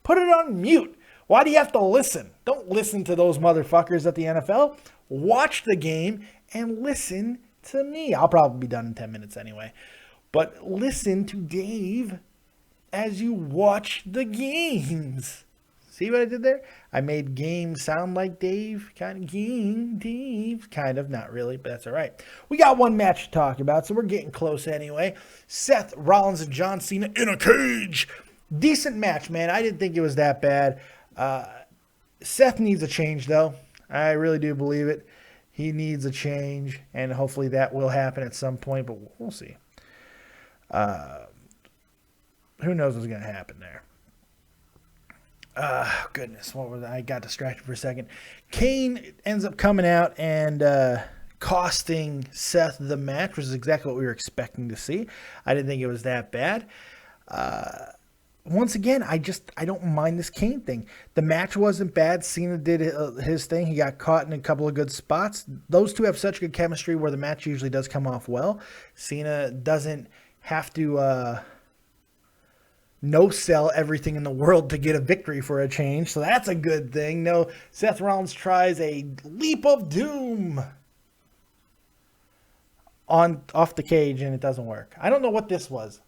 Speaker 3: Put it on mute. Why do you have to listen? Don't listen to those motherfuckers at the NFL. Watch the game and listen to me. I'll probably be done in 10 minutes anyway. But listen to Dave as you watch the games. See what I did there? I made game sound like Dave. Kind of game, Dave. Kind of, not really, but that's all right. We got one match to talk about, so we're getting close anyway. Seth Rollins and John Cena in a cage. Decent match, man. I didn't think it was that bad. Seth needs a change, though. I really do believe it. He needs a change, and hopefully that will happen at some point, but we'll see. Who knows what's going to happen there. Goodness, I got distracted for a second. Kane ends up coming out and costing Seth the match, which is exactly what we were expecting to see. I didn't think it was that bad. Once again, I don't mind this Kane thing. The match wasn't bad. Cena did his thing. He got caught in a couple of good spots. Those two have such good chemistry where the match usually does come off well. Cena doesn't have to no-sell everything in the world to get a victory for a change, so that's a good thing. No, Seth Rollins tries a leap of doom off the cage, and it doesn't work. I don't know what this was.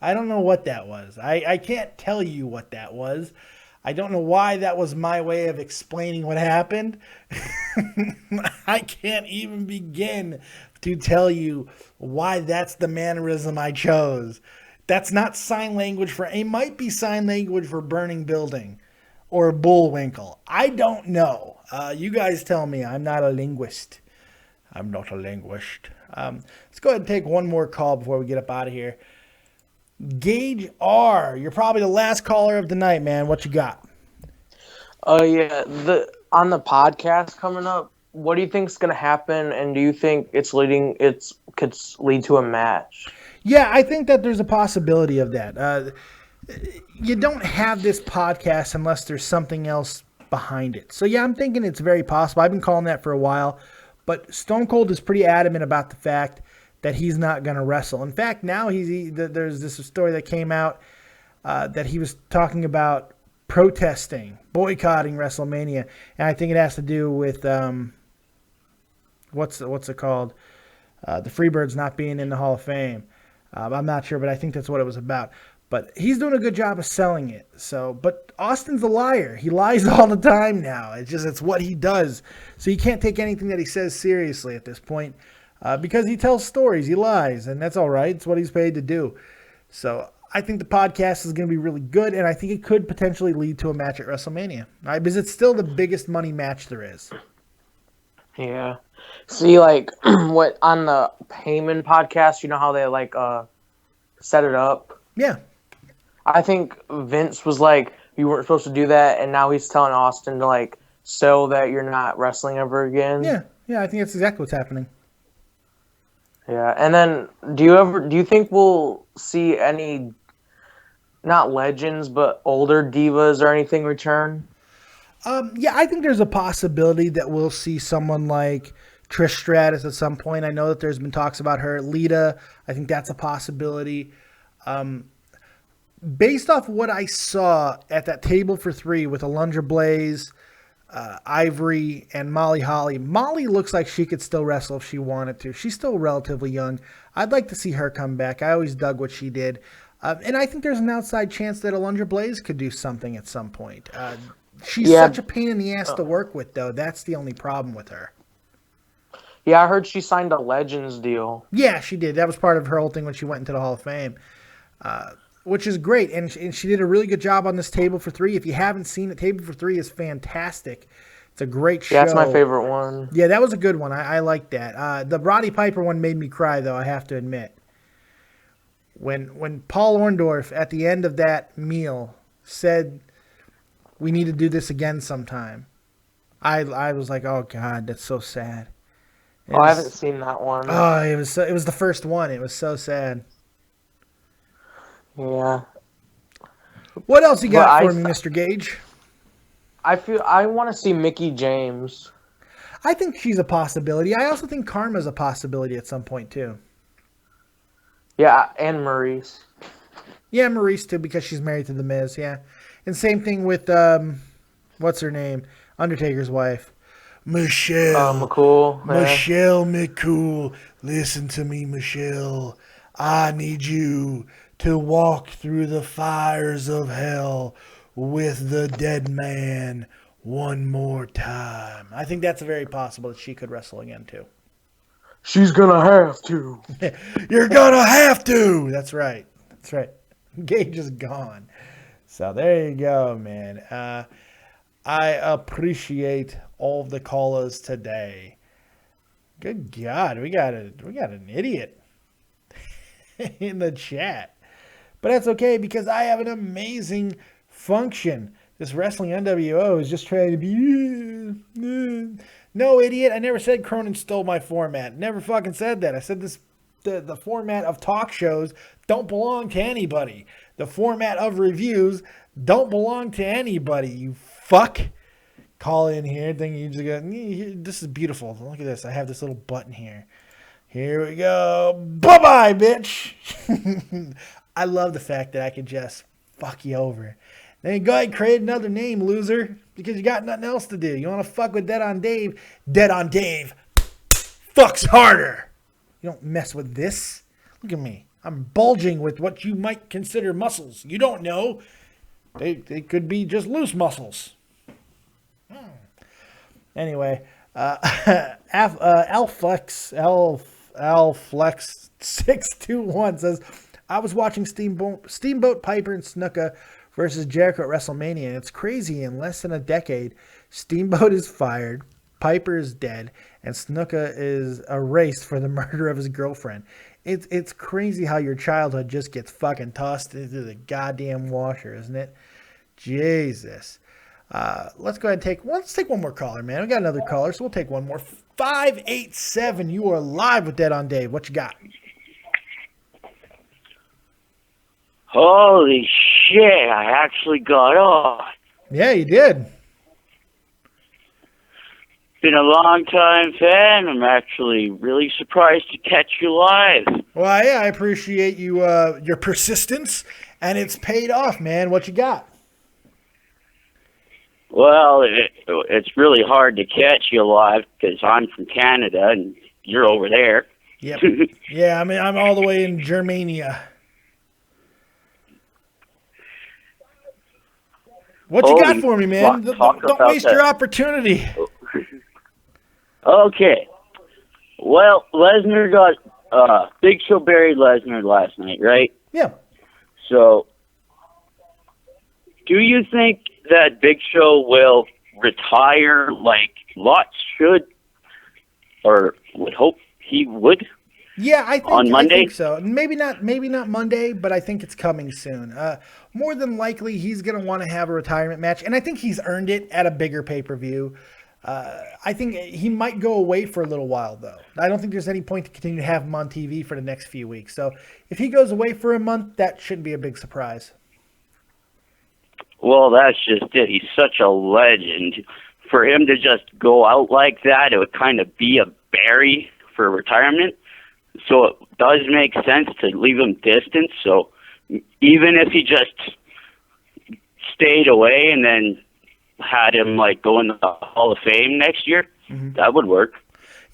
Speaker 3: I don't know what that was. I can't tell you what that was. I don't know why that was my way of explaining what happened. I can't even begin to tell you why that's the mannerism I chose. That's not sign language for... It might be sign language for burning building or bullwinkle. I don't know. You guys tell me. I'm not a linguist. Let's go ahead and take one more call before we get up out of here. Gage R, you're probably the last caller of the night, man. What you got?
Speaker 6: Oh, yeah. On the podcast coming up, what do you think is going to happen, and do you think it could lead to a match?
Speaker 3: Yeah, I think that there's a possibility of that. You don't have this podcast unless there's something else behind it. So, yeah, I'm thinking it's very possible. I've been calling that for a while. But Stone Cold is pretty adamant about the fact that he's not going to wrestle. In fact, now there's this story that came out that he was talking about protesting, boycotting WrestleMania. And I think it has to do with, what's it called? The Freebirds not being in the Hall of Fame. I'm not sure, but I think that's what it was about. But he's doing a good job of selling it. But Austin's a liar. He lies all the time now. It's what he does. So you can't take anything that he says seriously at this point because he tells stories. He lies, and that's all right. It's what he's paid to do. So I think the podcast is going to be really good, and I think it could potentially lead to a match at WrestleMania. Right? Because it's still the biggest money match there is.
Speaker 6: Yeah. See, what on the Heyman podcast, you know how they set it up?
Speaker 3: Yeah.
Speaker 6: I think Vince was like, you weren't supposed to do that, and now he's telling Austin to sell that you're not wrestling ever again.
Speaker 3: Yeah, I think that's exactly what's happening.
Speaker 6: Yeah, and then do you think we'll see any, not legends, but older divas or anything return?
Speaker 3: Yeah, I think there's a possibility that we'll see someone like Trish Stratus at some point. I know that there's been talks about her. Lita, I think that's a possibility. Based off what I saw at that table for 3 with Alundra Blaze, Ivory, and Molly Holly, Molly looks like she could still wrestle if she wanted to. She's still relatively young. I'd like to see her come back. I always dug what she did. And I think there's an outside chance that Alundra Blaze could do something at some point. She's such a pain in the ass to work with, though. That's the only problem with her.
Speaker 6: Yeah, I heard she signed a Legends deal.
Speaker 3: Yeah, she did. That was part of her whole thing when she went into the Hall of Fame, which is great. And she did a really good job on this Table for 3. If you haven't seen it, Table for 3 is fantastic. It's a great show.
Speaker 6: Yeah, that's my favorite one.
Speaker 3: Yeah, that was a good one. I like that. The Roddy Piper one made me cry, though, I have to admit. When Paul Orndorff, at the end of that meal, said, "We need to do this again sometime," I was like, oh, God, that's so sad.
Speaker 6: I haven't seen that one.
Speaker 3: Oh, it was the first one. It was so sad.
Speaker 6: Yeah.
Speaker 3: What else you got for me, Mr. Gage?
Speaker 6: I want to see Mickie James.
Speaker 3: I think she's a possibility. I also think Karma's a possibility at some point, too.
Speaker 6: Yeah, and Maurice.
Speaker 3: Yeah, Maurice, too, because she's married to The Miz, yeah. And same thing with, what's her name? Undertaker's wife. Michelle.
Speaker 6: McCool.
Speaker 3: Michelle McCool. Listen to me, Michelle. I need you to walk through the fires of hell with the dead man one more time. I think that's very possible that she could wrestle again, too.
Speaker 6: She's gonna have to.
Speaker 3: You're gonna have to. That's right. That's right. Gage is gone. So there you go, man. I appreciate all of the callers today. Good God, we got an idiot in the chat. But that's okay because I have an amazing function. This Wrestling NWO is just trying to be... No, idiot. I never said Cronin stole my format. Never fucking said that. I said the format of talk shows don't belong to anybody. The format of reviews don't belong to anybody, you fuck. Call in here, thinking you just go, this is beautiful. Look at this. I have this little button here. Here we go. Bye-bye, bitch. I love the fact that I can just fuck you over. Then go ahead and create another name, loser, because you got nothing else to do. You want to fuck with Dead on Dave? Dead on Dave fucks harder. You don't mess with this. Look at me. I'm bulging with what you might consider muscles. You don't know. They could be just loose muscles. Anyway, Alflex621 says, I was watching Steamboat Piper and Snuka versus Jericho at WrestleMania, and it's crazy. In less than a decade, Steamboat is fired, Piper is dead, and Snuka is erased for the murder of his girlfriend. It's crazy how your childhood just gets fucking tossed into the goddamn washer, isn't it? Jesus. Let's go ahead and let's take one more caller, man. We got another caller, so we'll take one more. 587, you are live with Dead on Dave. What you got?
Speaker 7: Holy shit, I actually got off.
Speaker 3: Yeah, you did.
Speaker 7: Been a long time fan. I'm actually really surprised to catch you live.
Speaker 3: Well, yeah, I appreciate you your persistence, and it's paid off, man. What you got?
Speaker 7: Well, it's really hard to catch you live because I'm from Canada and you're over there.
Speaker 3: Yep. Yeah, I mean, I'm all the way in Germania. What you got for me, man? Don't waste your opportunity.
Speaker 7: Okay. Well, Lesnar got Big Show buried Lesnar last night, right?
Speaker 3: Yeah.
Speaker 7: So, do you think that Big Show will retire like lots should, or would hope he would?
Speaker 3: Yeah, I think
Speaker 7: on Monday.
Speaker 3: I think so. Maybe not Monday, but I think it's coming soon. More than likely, he's going to want to have a retirement match, and I think he's earned it at a bigger pay-per-view. I think he might go away for a little while, though. I don't think there's any point to continue to have him on TV for the next few weeks. So if he goes away for a month, that shouldn't be a big surprise.
Speaker 7: Well, that's just it. He's such a legend. For him to just go out like that, it would kind of be a Barry for retirement. So it does make sense to leave him distant. So even if he just stayed away and then had him like go in the Hall of Fame next year, that would work.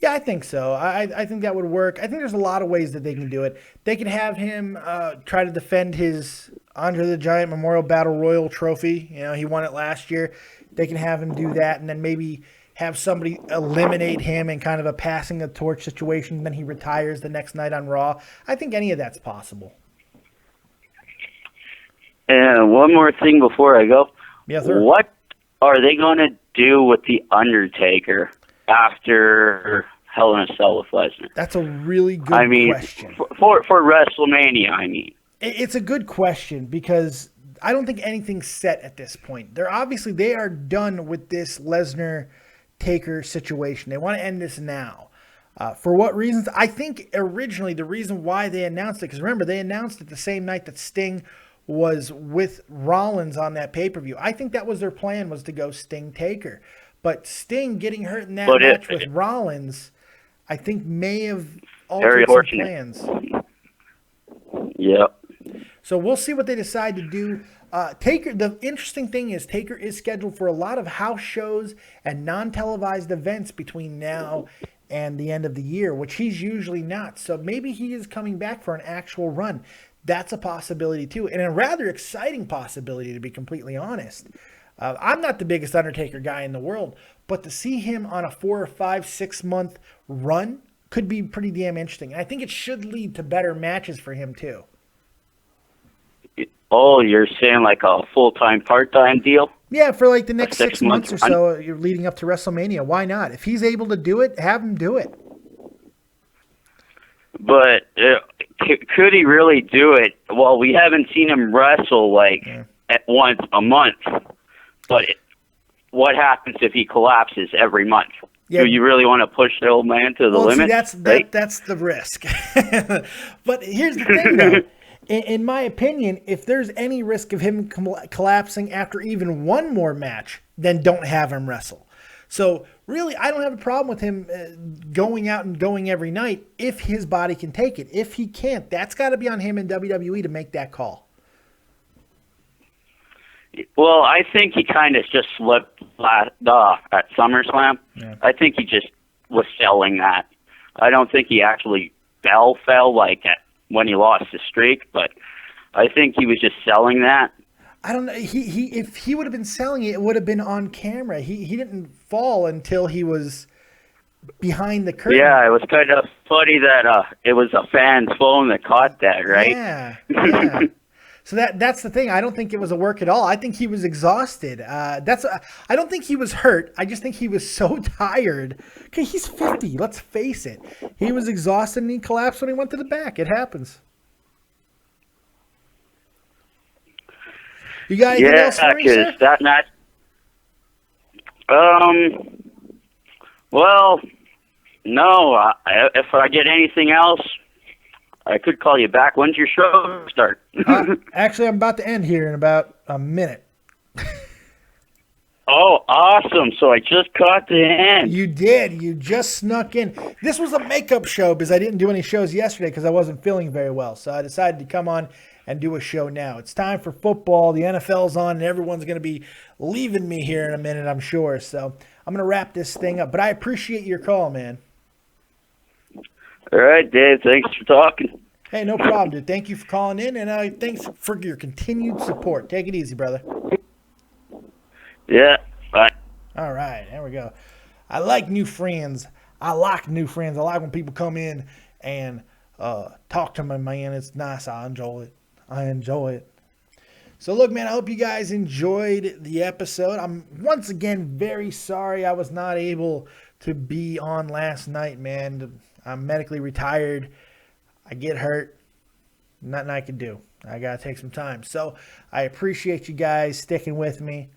Speaker 3: Yeah, I think so. I think that would work. I think there's a lot of ways that they can do it. They can have him try to defend his Andre the Giant Memorial Battle Royal trophy. You know, he won it last year. They can have him do that, and then maybe have somebody eliminate him in kind of a passing the torch situation. Then he retires the next night on Raw. I think any of that's possible.
Speaker 7: And one more thing before I go.
Speaker 3: Yes, sir.
Speaker 7: What are they going to do with The Undertaker after Hell in a Cell with Lesnar?
Speaker 3: That's a really good question.
Speaker 7: For WrestleMania, I mean.
Speaker 3: It's a good question because I don't think anything's set at this point. They are done with this Lesnar-Taker situation. They want to end this now. For what reasons? I think originally the reason why they announced it, because remember, they announced it the same night that Sting was with Rollins on that pay-per-view. I think that was their plan, was to go Sting-Taker. But Sting getting hurt in that match with Rollins, I think may have altered some plans.
Speaker 7: Yeah.
Speaker 3: So we'll see what they decide to do. Taker. The interesting thing is Taker is scheduled for a lot of house shows and non-televised events between now and the end of the year, which he's usually not. So maybe he is coming back for an actual run. That's a possibility too, and a rather exciting possibility, to be completely honest. I'm not the biggest Undertaker guy in the world, but to see him on a 4 or 5, 6 month run could be pretty damn interesting. And I think it should lead to better matches for him too.
Speaker 7: Oh, you're saying like a full-time, part-time deal?
Speaker 3: Yeah, for like the next 6 months or so, you're leading up to WrestleMania. Why not? If he's able to do it, have him do it.
Speaker 7: But could he really do it? Well, we haven't seen him wrestle at once a month. But what happens if he collapses every month? Yeah. Do you really want to push the old man to the limit?
Speaker 3: See, that's the risk. But here's the thing, though. In my opinion, if there's any risk of him collapsing after even one more match, then don't have him wrestle. So really, I don't have a problem with him going out and going every night if his body can take it. If he can't, that's got to be on him in WWE to make that call.
Speaker 7: Well, I think he kind of just slipped at SummerSlam. Yeah. I think he just was selling that. I don't think he actually fell like when he lost his streak, but I think he was just selling that.
Speaker 3: I don't know. If he would have been selling it, it would have been on camera. He didn't fall until he was behind the curtain.
Speaker 7: Yeah, it was kind of funny that it was a fan's phone that caught that, right?
Speaker 3: Yeah. So that's the thing. I don't think it was a work at all. I think he was exhausted. I don't think he was hurt. I just think he was so tired. Okay, he's 50. Let's face it. He was exhausted and he collapsed when he went to the back. It happens. You got anything else for me, sir?
Speaker 7: That match. Well, no. If I get anything else, I could call you back. When's your show start?
Speaker 3: Actually, I'm about to end here in about a minute.
Speaker 7: Oh, awesome. So I just caught the end.
Speaker 3: You did. You just snuck in. This was a makeup show because I didn't do any shows yesterday because I wasn't feeling very well. So I decided to come on and do a show now. It's time for football. The NFL's on, and everyone's going to be leaving me here in a minute, I'm sure. So I'm going to wrap this thing up. But I appreciate your call, man.
Speaker 7: All right, Dave. Thanks for talking.
Speaker 3: Hey, no problem, dude. Thank you for calling in, and thanks for your continued support. Take it easy, brother.
Speaker 7: Yeah, bye.
Speaker 3: All right, there we go. I like new friends. I like when people come in and talk to me, man. It's nice. I enjoy it. So, look, man, I hope you guys enjoyed the episode. I'm, once again, very sorry I was not able to be on last night, man. I'm medically retired. I get hurt. Nothing I can do. I got to take some time. So, I appreciate you guys sticking with me.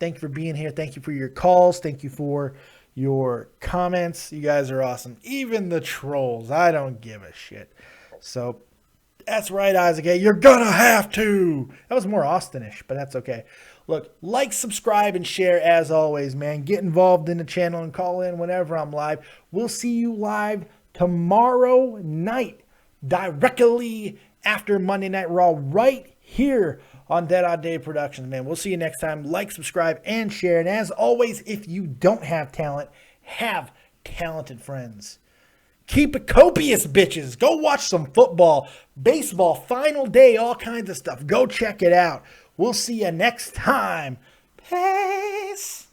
Speaker 3: Thank you for being here. Thank you for your calls. Thank you for your comments. You guys are awesome. Even the trolls. I don't give a shit. So, that's right, Isaac. You're going to have to. That was more Austinish, but that's okay. Look, like, subscribe, and share as always, man. Get involved in the channel and call in whenever I'm live. We'll see you live tomorrow night, directly after Monday Night Raw, right here on Dead on Dave Productions, man. We'll see you next time. Like, subscribe, and share. And as always, if you don't have talent, have talented friends. Keep it copious, bitches. Go watch some football, baseball, final day, all kinds of stuff. Go check it out. We'll see you next time. Peace.